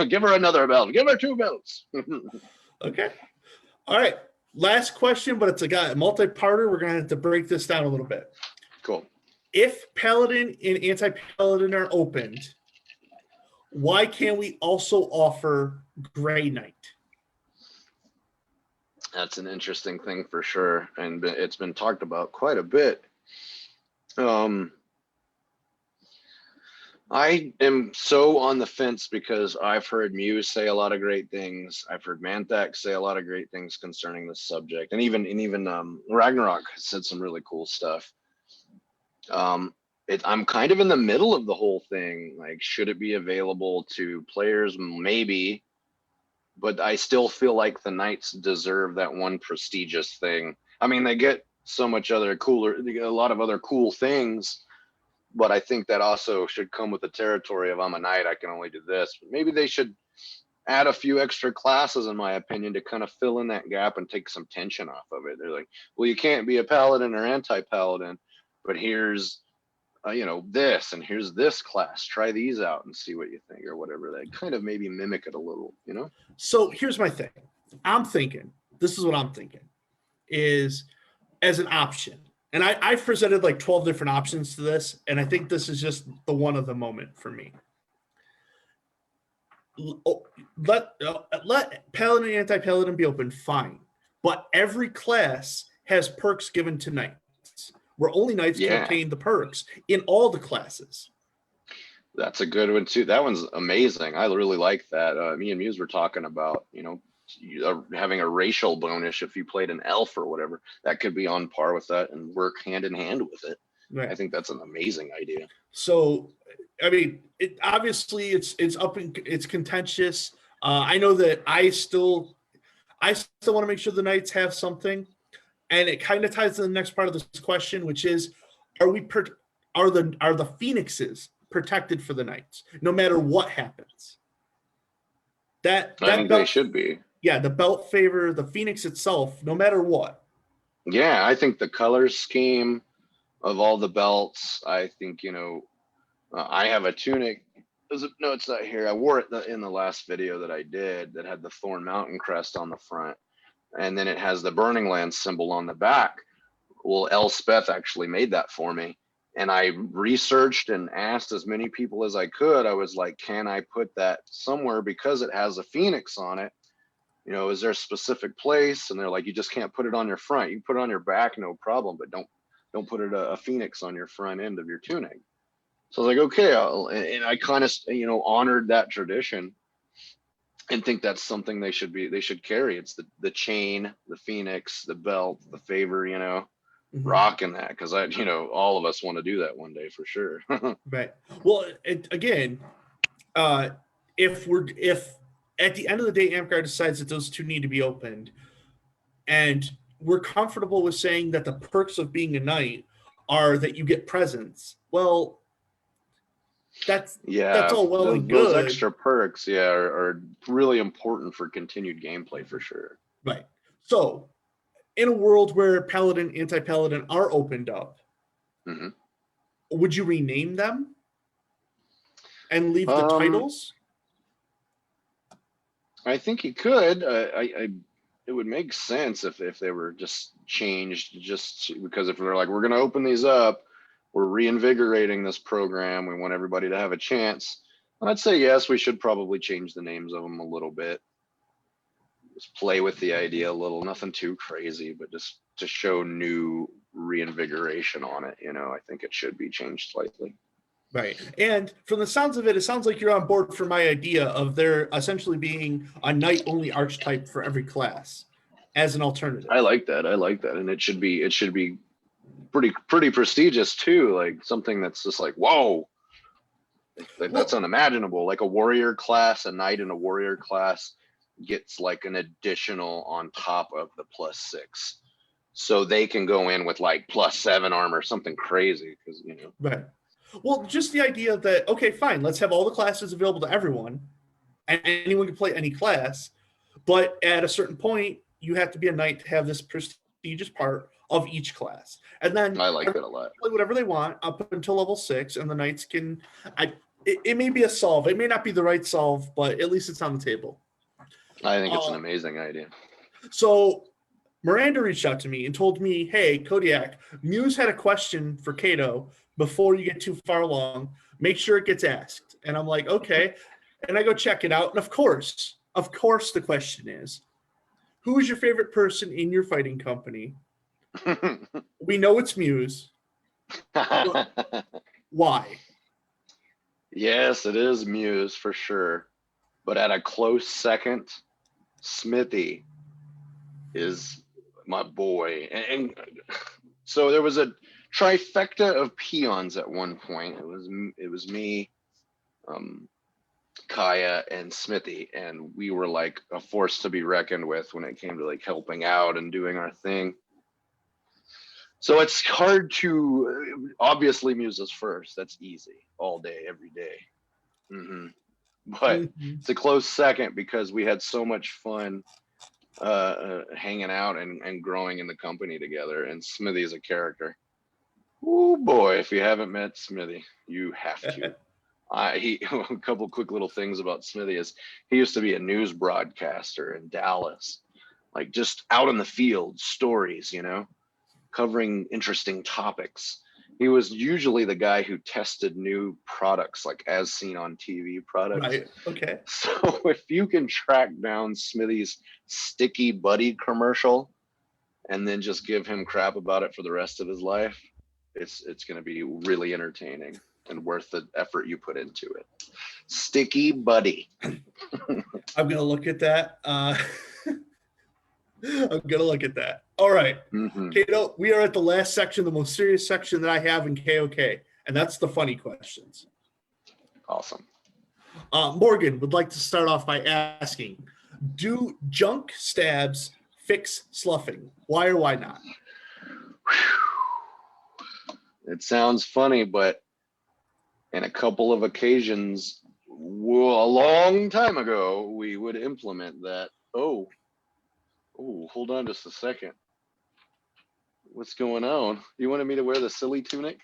Give her another belt. Give her 2 belts. Okay. All right. Last question, but it's a multi-parter. We're going to have to break this down a little bit. Cool. If Paladin and Anti-Paladin are opened, why can't we also offer Grey Knight? That's an interesting thing for sure, and it's been talked about quite a bit. I am so on the fence because I've heard Muse say a lot of great things. I've heard Manthex say a lot of great things concerning this subject, and even Ragnarok said some really cool stuff. I'm kind of in the middle of the whole thing. Like, should it be available to players? Maybe, but I still feel like the Knights deserve that one prestigious thing. I mean, they get so much other they get a lot of other cool things, but I think that also should come with the territory of, I'm a knight, I can only do this. But maybe they should add a few extra classes, in my opinion, to kind of fill in that gap and take some tension off of it. They're like, well, you can't be a paladin or anti-paladin, but here's you know, this, and here's this class. Try these out and see what you think, or whatever. They kind of maybe mimic it a little, you know? So here's my thing. This is what I'm thinking, is as an option. And I've presented like 12 different options to this, and I think this is just the one of the moment for me. Let Paladin and Anti-Paladin be open, fine. But every class has perks given to knights, where only knights can obtain the perks in all the classes. That's a good one too. That one's amazing. I really like that. Me and Muse were talking about, you know, having a racial bonus if you played an elf or whatever. That could be on par with that and work hand in hand with it. Right. I think that's an amazing idea. So, I mean, obviously it's it's contentious. I know that I still want to make sure the Knights have something. And it kind of ties to the next part of this question, which is, are the Phoenixes protected for the Knights, no matter what happens? I think they should be. Yeah, the belt favor the Phoenix itself, no matter what. Yeah, I think the color scheme of all the belts, I think, you know, I have a tunic. No, it's not here. I wore it in the last video that I did that had the Thorn Mountain crest on the front. And then it has the Burning Land symbol on the back. Well, Elspeth actually made that for me. And I researched and asked as many people as I could. I was like, can I put that somewhere because it has a phoenix on it? You know, is there a specific place? And they're like, you just can't put it on your front. You can put it on your back, no problem, but don't put a phoenix on your front end of your tunic. So I was like, okay. And I kind of, you know, honored that tradition and think that's something they should carry. It's the chain, the phoenix, the belt, the favor, you know. rocking that, because all of us want to do that one day for sure. Right. Well, again, if at the end of the day Amcar decides that those two need to be opened, and we're comfortable with saying that the perks of being a knight are that you get presents, well, that's all well and those good. extra perks, are really important for continued gameplay for sure. Right. So, in a world where Paladin, Anti-Paladin are opened up, would you rename them and leave the titles? I think you could. It would make sense if they were just changed, just because if they're like, we're going to open these up, we're reinvigorating this program, we want everybody to have a chance. And I'd say, yes, we should probably change the names of them a little bit. Just play with the idea a little, nothing too crazy, but just to show new reinvigoration on it. I think it should be changed slightly. Right. And from the sounds of it, it sounds like you're on board for my idea of there essentially being a knight-only archetype for every class as an alternative. I like that. And it should be pretty prestigious too, like something that's just like, whoa, that's unimaginable. Like a warrior class, a knight in a warrior class gets like an additional on top of the +6, so they can go in with like +7 armor, something crazy, because Right. Well, just the idea that, okay, fine, let's have all the classes available to everyone, and anyone can play any class, but at a certain point, you have to be a knight to have this prestigious part of each class. And then I like that a lot. Play whatever they want up until level 6, and the knights can. It may be a solve. It may not be the right solve, but at least it's on the table. I think it's an amazing idea. So Miranda reached out to me and told me, hey, Kodiak, Muse had a question for Cato before you get too far along. Make sure it gets asked. And I'm like, okay. And I go check it out. And of course, the question is, who is your favorite person in your fighting company? We know it's Muse. Why? Yes, it is Muse for sure. But at a close second, Smithy is my boy. And so there was a trifecta of peons at one point. It was me, Kaya, and Smithy, and we were like a force to be reckoned with when it came to like helping out and doing our thing. So it's hard to, obviously Muse is first. That's easy, all day, every day. But it's a close second because we had so much fun hanging out and growing in the company together. And Smithy is a character. Oh boy, if you haven't met Smithy, you have to. A couple quick little things about Smithy is he used to be a news broadcaster in Dallas, like just out in the field, stories, covering interesting topics. He was usually the guy who tested new products, like as seen on TV products. Right. Okay. So if you can track down Smithy's Sticky Buddy commercial and then just give him crap about it for the rest of his life, it's going to be really entertaining and worth the effort you put into it. Sticky Buddy. I'm going to look at that. I'm going to look at that. All right. Cato, we are at the last section, the most serious section that I have in KOK, and that's the funny questions. Awesome. Morgan would like to start off by asking, do junk stabs fix sloughing? Why or why not? It sounds funny, but in a couple of occasions, a long time ago, we would implement that. Oh, hold on just a second. What's going on? You wanted me to wear the silly tunic?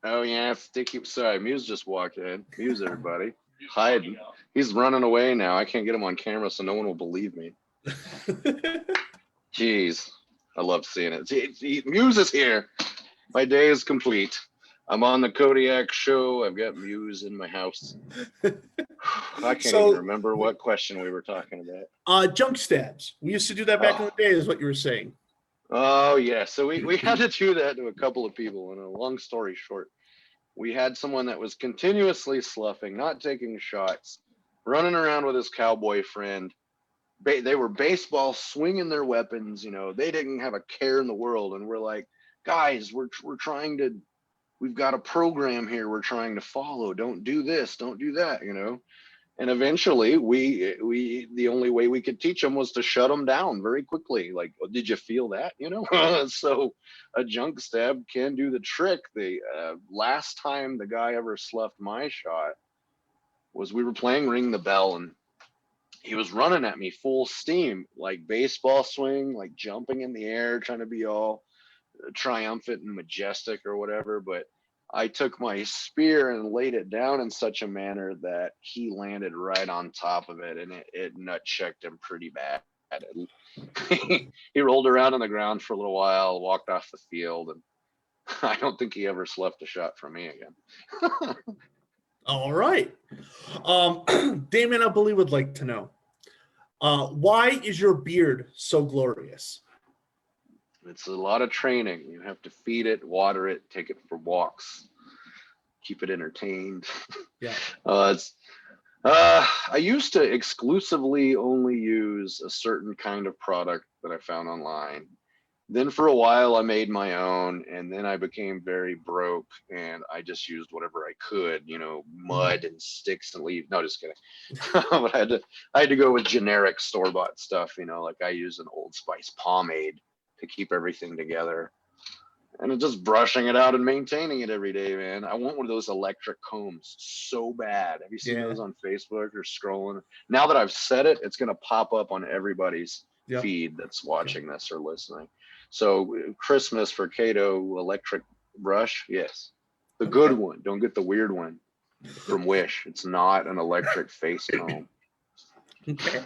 Oh yeah, sticky. Sorry, Muse just walked in. Muse, everybody. Hiding. He's running away now. I can't get him on camera, so no one will believe me. Jeez, I love seeing it. Muse is here. My day is complete. I'm on the Kodiak show. I've got Muse in my house. I can't even remember what question we were talking about. Junk stabs. We used to do that back in the day, is what you were saying. Oh, yeah. So we had to do that to a couple of people. And a long story short, we had someone that was continuously sloughing, not taking shots, running around with his cowboy friend, they were baseball swinging their weapons, you know, they didn't have a care in the world. And we're like, guys, we're trying to, we've got a program here we're trying to follow. Don't do this, don't do that, you know. And eventually we the only way we could teach them was to shut them down very quickly. Like, oh, did you feel that, you know? So a junk stab can do the trick. The last time the guy ever sloughed my shot was we were playing Ring the Bell, and he was running at me full steam, like baseball swing, like jumping in the air, trying to be all triumphant and majestic or whatever. But I took my spear and laid it down in such a manner that he landed right on top of it, and it nut checked him pretty bad. He rolled around on the ground for a little while, walked off the field, and I don't think he ever slept a shot from me again. All right. Damon, I believe, would like to know, why is your beard so glorious? It's a lot of training. You have to feed it, water it, take it for walks, keep it entertained. Yeah. I used to exclusively only use a certain kind of product that I found online. Then for a while I made my own, and then I became very broke, and I just used whatever I could, you know, mud and sticks and leaves. No, just kidding. But I had to go with generic store-bought stuff, you know, like I use an Old Spice pomade to keep everything together. And it's just brushing it out and maintaining it every day, man. I want one of those electric combs so bad. Have you seen those on Facebook or scrolling? Now that I've said it, it's going to pop up on everybody's feed that's watching this or listening. So Christmas for Cato electric brush, yes. The good one. Don't get the weird one from Wish. It's not an electric face comb. Okay.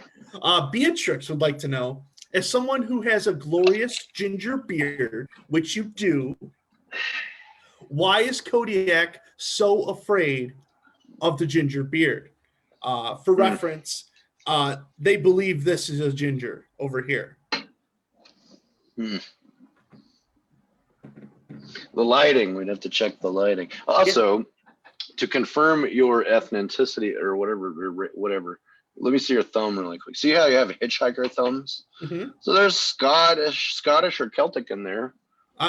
Beatrix would like to know, as someone who has a glorious ginger beard, which you do, why is Kodiak so afraid of the ginger beard? For reference, they believe this is a ginger over here. The lighting, we'd have to check the lighting. Also, to confirm your ethnicity or whatever, let me see your thumb really quick. See how you have hitchhiker thumbs? Mm-hmm. So there's Scottish or Celtic in there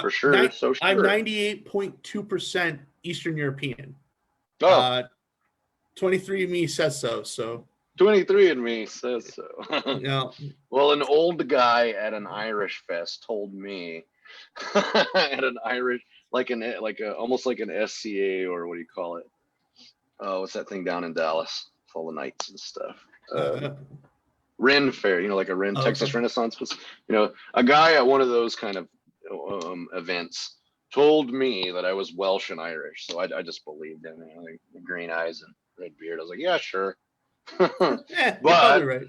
for sure. I'm 98.2% Eastern European. 23andMe says so. So 23andMe says so. Yeah. Well, an old guy at an Irish fest told me at an Irish, almost like an SCA, or what do you call it? Oh, what's that thing down in Dallas? All the nights and stuff. Ren Fair, you know, like a Ren Texas Renaissance. You know, a guy at one of those kind of events told me that I was Welsh and Irish, so I just believed him. You know, like the green eyes and red beard. I was like, yeah, sure. But you're probably right.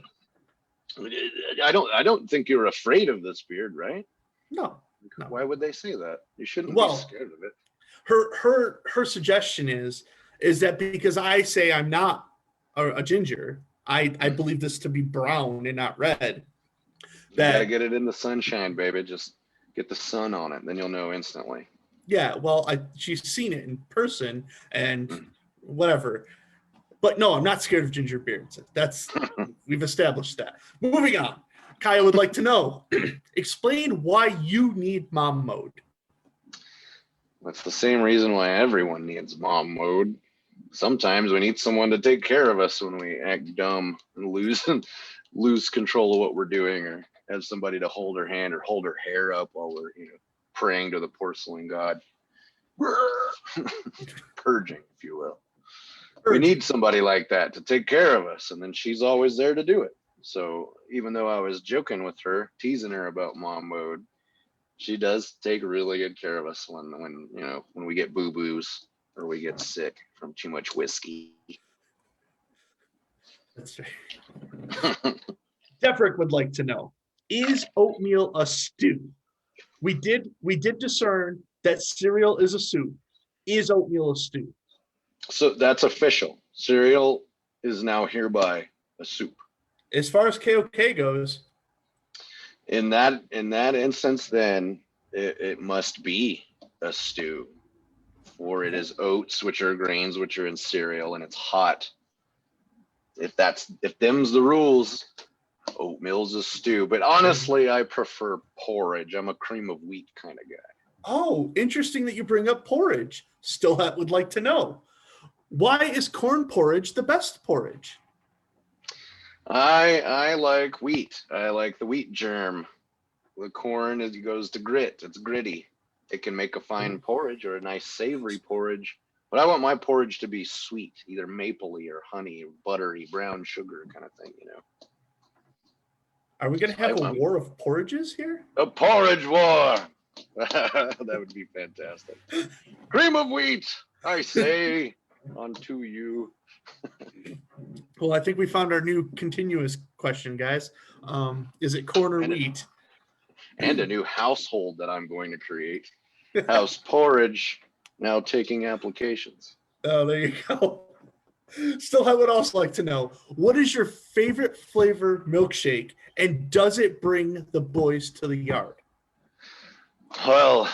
I don't think you're afraid of this beard, right? No. Why would they say that? You shouldn't be scared of it. Her suggestion is that because I say I'm not a ginger, I believe this to be brown and not red. You gotta get it in the sunshine, baby. Just get the sun on it, then you'll know instantly. Yeah, well, she's seen it in person and whatever. But no, I'm not scared of ginger beards. We've established that. Moving on. Kaya would like to know, explain why you need mom mode. That's the same reason why everyone needs mom mode. Sometimes we need someone to take care of us when we act dumb and lose control of what we're doing, or have somebody to hold her hand or hold her hair up while we're, you know, praying to the porcelain god. Purging, if you will. We need somebody like that to take care of us, and then she's always there to do it. So even though I was joking with her, teasing her about mom mode, she does take really good care of us when you know, when we get boo-boos or we get sick from too much whiskey. That's right. Defrick would like to know, is oatmeal a stew? We did discern that cereal is a soup. Is oatmeal a stew? So that's official. Cereal is now hereby a soup. As far as KOK goes, in that instance, then it must be a stew, for it is oats, which are grains, which are in cereal, and it's hot. If them's the rules, Oatmeal's a stew, but honestly, I prefer porridge. I'm a cream of wheat kind of guy. Oh, interesting that you bring up porridge. Still would like to know. Why is corn porridge the best porridge? I like wheat. I like the wheat germ. The corn goes to grit. It's gritty. It can make a fine porridge or a nice savory porridge. But I want my porridge to be sweet, either mapley or honey or buttery, brown sugar kind of thing, you know. Are we going to have a war of porridges here? A porridge war. That would be fantastic. Cream of wheat, I say unto you. Well, I think we found our new continuous question, guys. Is it corn or wheat? And a new household that I'm going to create. House porridge, now taking applications. Oh, there you go. Still, I would also like to know, what is your favorite flavor milkshake, and does it bring the boys to the yard? Well,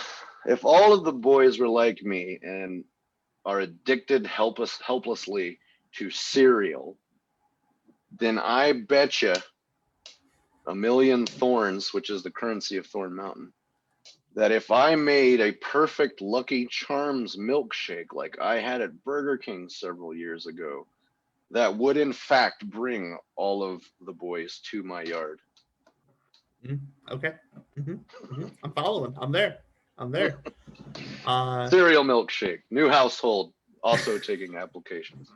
if all of the boys were like me and are addicted helplessly to cereal, then I betcha a million thorns, which is the currency of Thorn Mountain, that if I made a perfect Lucky Charms milkshake like I had at Burger King several years ago, that would in fact bring all of the boys to my yard. Okay. I'm following. I'm there. Cereal milkshake, new household, also taking applications.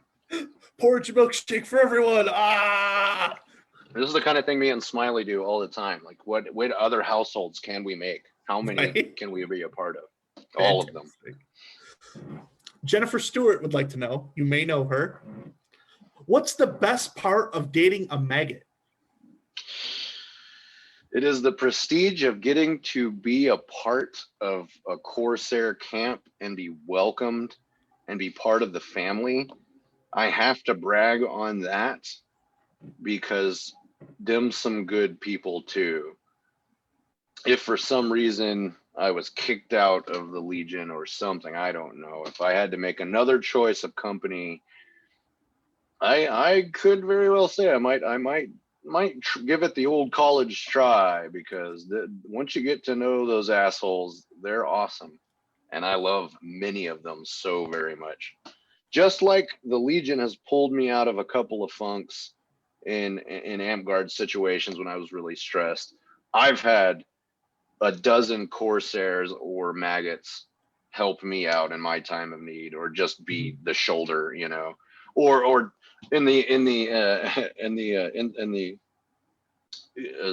Porridge milkshake for everyone. This is the kind of thing me and Smiley do all the time. Like, what other households can we make? How many can we be a part of? All of them. Jennifer Stewart would like to know, you may know her, what's the best part of dating a maggot? It is the prestige of getting to be a part of a Corsair camp and be welcomed and be part of the family. I have to brag on that because them some good people too. If for some reason I was kicked out of the Legion or something, I don't know. If I had to make another choice of company, I could very well say I might give it the old college try, because once you get to know those assholes, they're awesome. And I love many of them so very much. Just like the Legion has pulled me out of a couple of funks in Amp Guard situations when I was really stressed, I've had a dozen Corsairs or maggots help me out in my time of need, or just be the shoulder, you know, or in the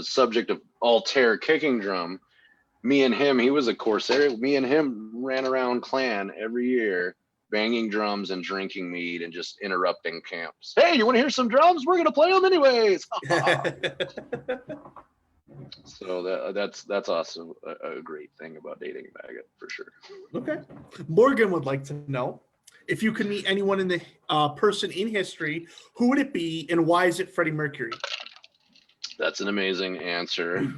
subject of Altair kicking drum, me and him, he was a Corsair. Me and him ran around clan every year, banging drums and drinking mead and just interrupting camps. Hey, you want to hear some drums? We're gonna play them anyways. So that's also a great thing about dating a maggot, for sure. Okay. Morgan would like to know, if you could meet anyone in the person in history, who would it be, and why is it Freddie Mercury? That's an amazing answer.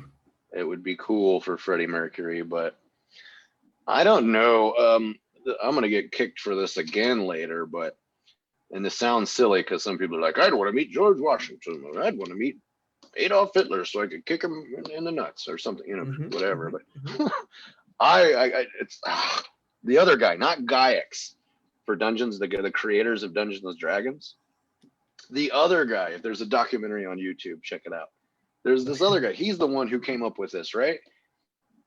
It would be cool for Freddie Mercury, but I don't know. I'm going to get kicked for this again later, and this sounds silly because some people are like, I'd want to meet George Washington, or I'd want to meet Adolf Hitler so I could kick him in the nuts or something, you know, whatever. But it's the other guy, not Gaiax for Dungeons, the creators of Dungeons and Dragons. The other guy, if there's a documentary on YouTube, check it out. There's this other guy. He's the one who came up with this, right?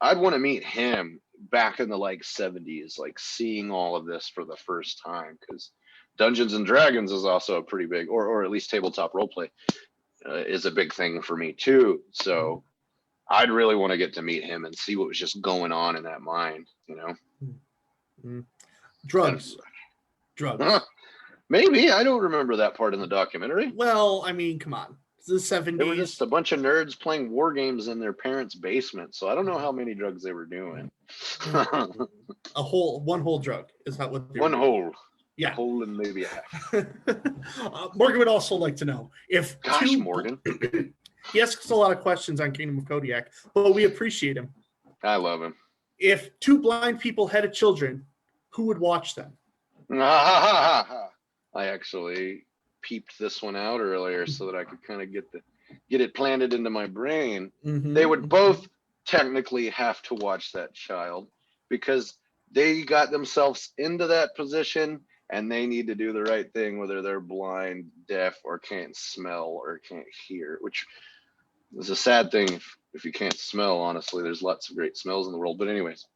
I'd want to meet him back in the 70s, seeing all of this for the first time, because Dungeons and Dragons is also a pretty big, or at least tabletop roleplay is a big thing for me too. So I'd really want to get to meet him and see what was just going on in that mind, you know? Drugs. Maybe. I don't remember that part in the documentary. Well, I mean, come on. It's the 70s. They were just a bunch of nerds playing war games in their parents' basement. So I don't know how many drugs they were doing. One whole drug is not what. One whole. Yeah. A whole and maybe a half. Morgan would also like to know if. Gosh, Morgan. He asks a lot of questions on Kingdom of Kodiak, but we appreciate him. I love him. If two blind people had children, who would watch them? I actually peeped this one out earlier so that I could kind of get get it planted into my brain. Mhm. They would both technically have to watch that child because they got themselves into that position and they need to do the right thing, whether they're blind, deaf, or can't smell or can't hear, which is a sad thing if you can't smell, honestly. There's lots of great smells in the world. But anyways,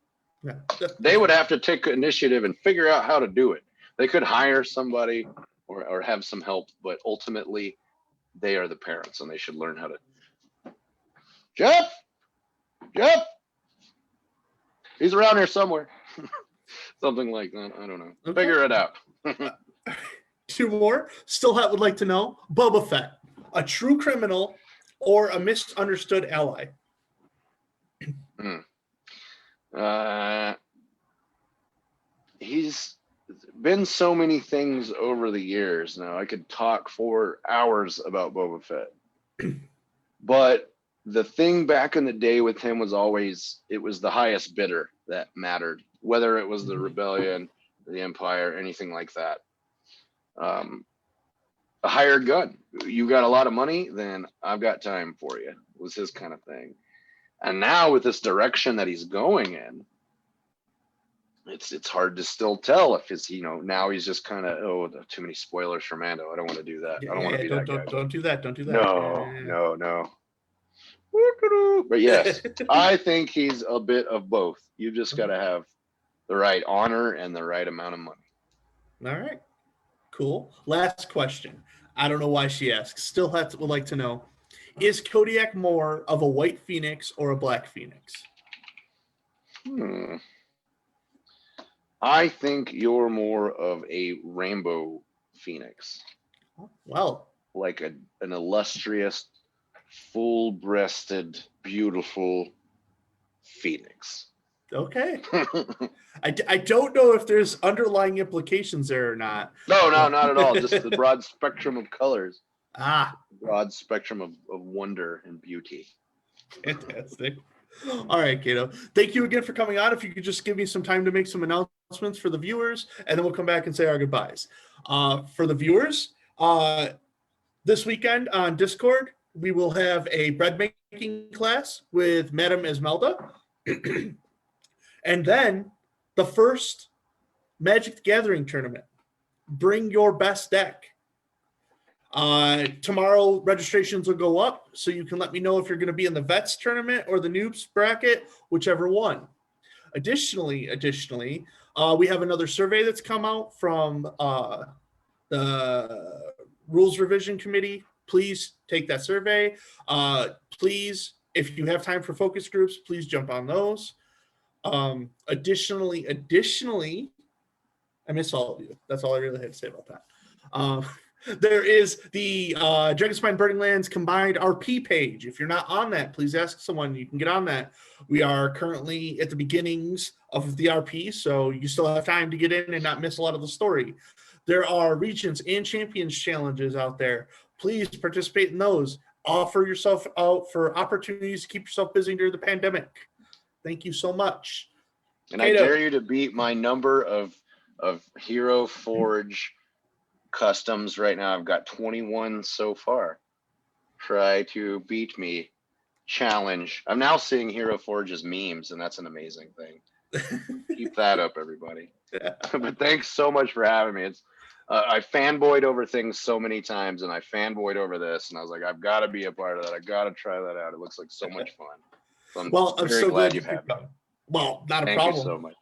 Yeah. they would have to take initiative and figure out how to do it. They could hire somebody or have some help, but ultimately they are the parents and they should learn how to. Jeff, he's around here somewhere. Something like that. I don't know. Okay. Figure it out. 2 more. Would like to know, Boba Fett, a true criminal or a misunderstood ally? He's been so many things over the years now. I could talk for hours about Boba Fett. But the thing back in the day with him was always, it was the highest bidder that mattered, whether it was the rebellion, the empire, anything like that. A hired gun. You got a lot of money, then I've got time for you, was his kind of thing. And now with this direction that he's going in, it's hard to still tell if it's, now he's just kind of, too many spoilers for Mando. I don't want to do that. I don't want to be that guy. Don't do that. Don't do that. No. But yes, I think he's a bit of both. You just got to have the right honor and the right amount of money. All right. Cool. Last question. I don't know why she asks. Would like to know, is Kodiak more of a white phoenix or a black phoenix? I think you're more of a rainbow phoenix. Well, like an illustrious, full-breasted, beautiful phoenix. Okay. I don't know if there's underlying implications there or not. No, not at all. Just the broad spectrum of colors. Broad spectrum of wonder and beauty. Fantastic. All right, Cato. Thank you again for coming on. If you could just give me some time to make some announcements for the viewers, and then we'll come back and say our goodbyes. For the viewers, this weekend on Discord, we will have a bread making class with Madam Esmelda. And then the first Magic the Gathering tournament. Bring your best deck. Tomorrow registrations will go up, so you can let me know if you're going to be in the vets tournament or the noobs bracket, whichever one. Additionally, we have another survey that's come out from the rules revision committee. Please take that survey. Please, if you have time for focus groups, please jump on those. Additionally, I miss all of you. That's all I really had to say about that. There is the Dragonsbeard Burning Lands combined RP page. If you're not on that, please ask someone. You can get on that. We are currently at the beginnings of the RP, so you still have time to get in and not miss a lot of the story. There are regions and champions challenges out there. Please participate in those. Offer yourself out for opportunities to keep yourself busy during the pandemic. Thank you so much. And Cato, I dare you to beat my number of Hero Forge customs right now. I've got 21 so far. Try to beat me. Challenge. I'm now seeing Hero Forge as memes, and that's an amazing thing. Keep that up, everybody. But thanks so much for having me. It's I fanboyed over things so many times, and I fanboyed over this, and I was like, I've got to be a part of that. I got to try that out. It looks like so much fun. So I'm very glad you've had me. Well, not a Thank problem. You so much.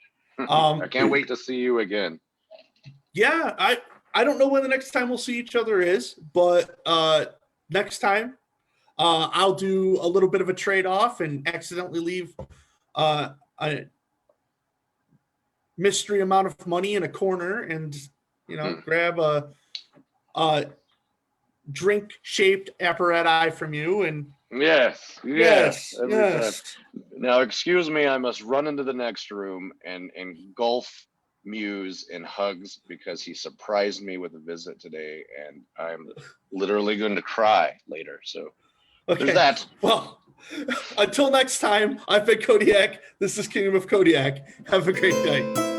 I can't wait to see you again. Yeah, I don't know when the next time we'll see each other is, but next time I'll do a little bit of a trade-off and accidentally leave a mystery amount of money in a corner and, grab a drink-shaped apparatus from you. And Yes. Now, excuse me, I must run into the next room and engulf Muse in hugs because he surprised me with a visit today, and I'm literally going to cry later. So there's that. Well, until next time, I've been Kodiak. This is Kingdom of Kodiak. Have a great day.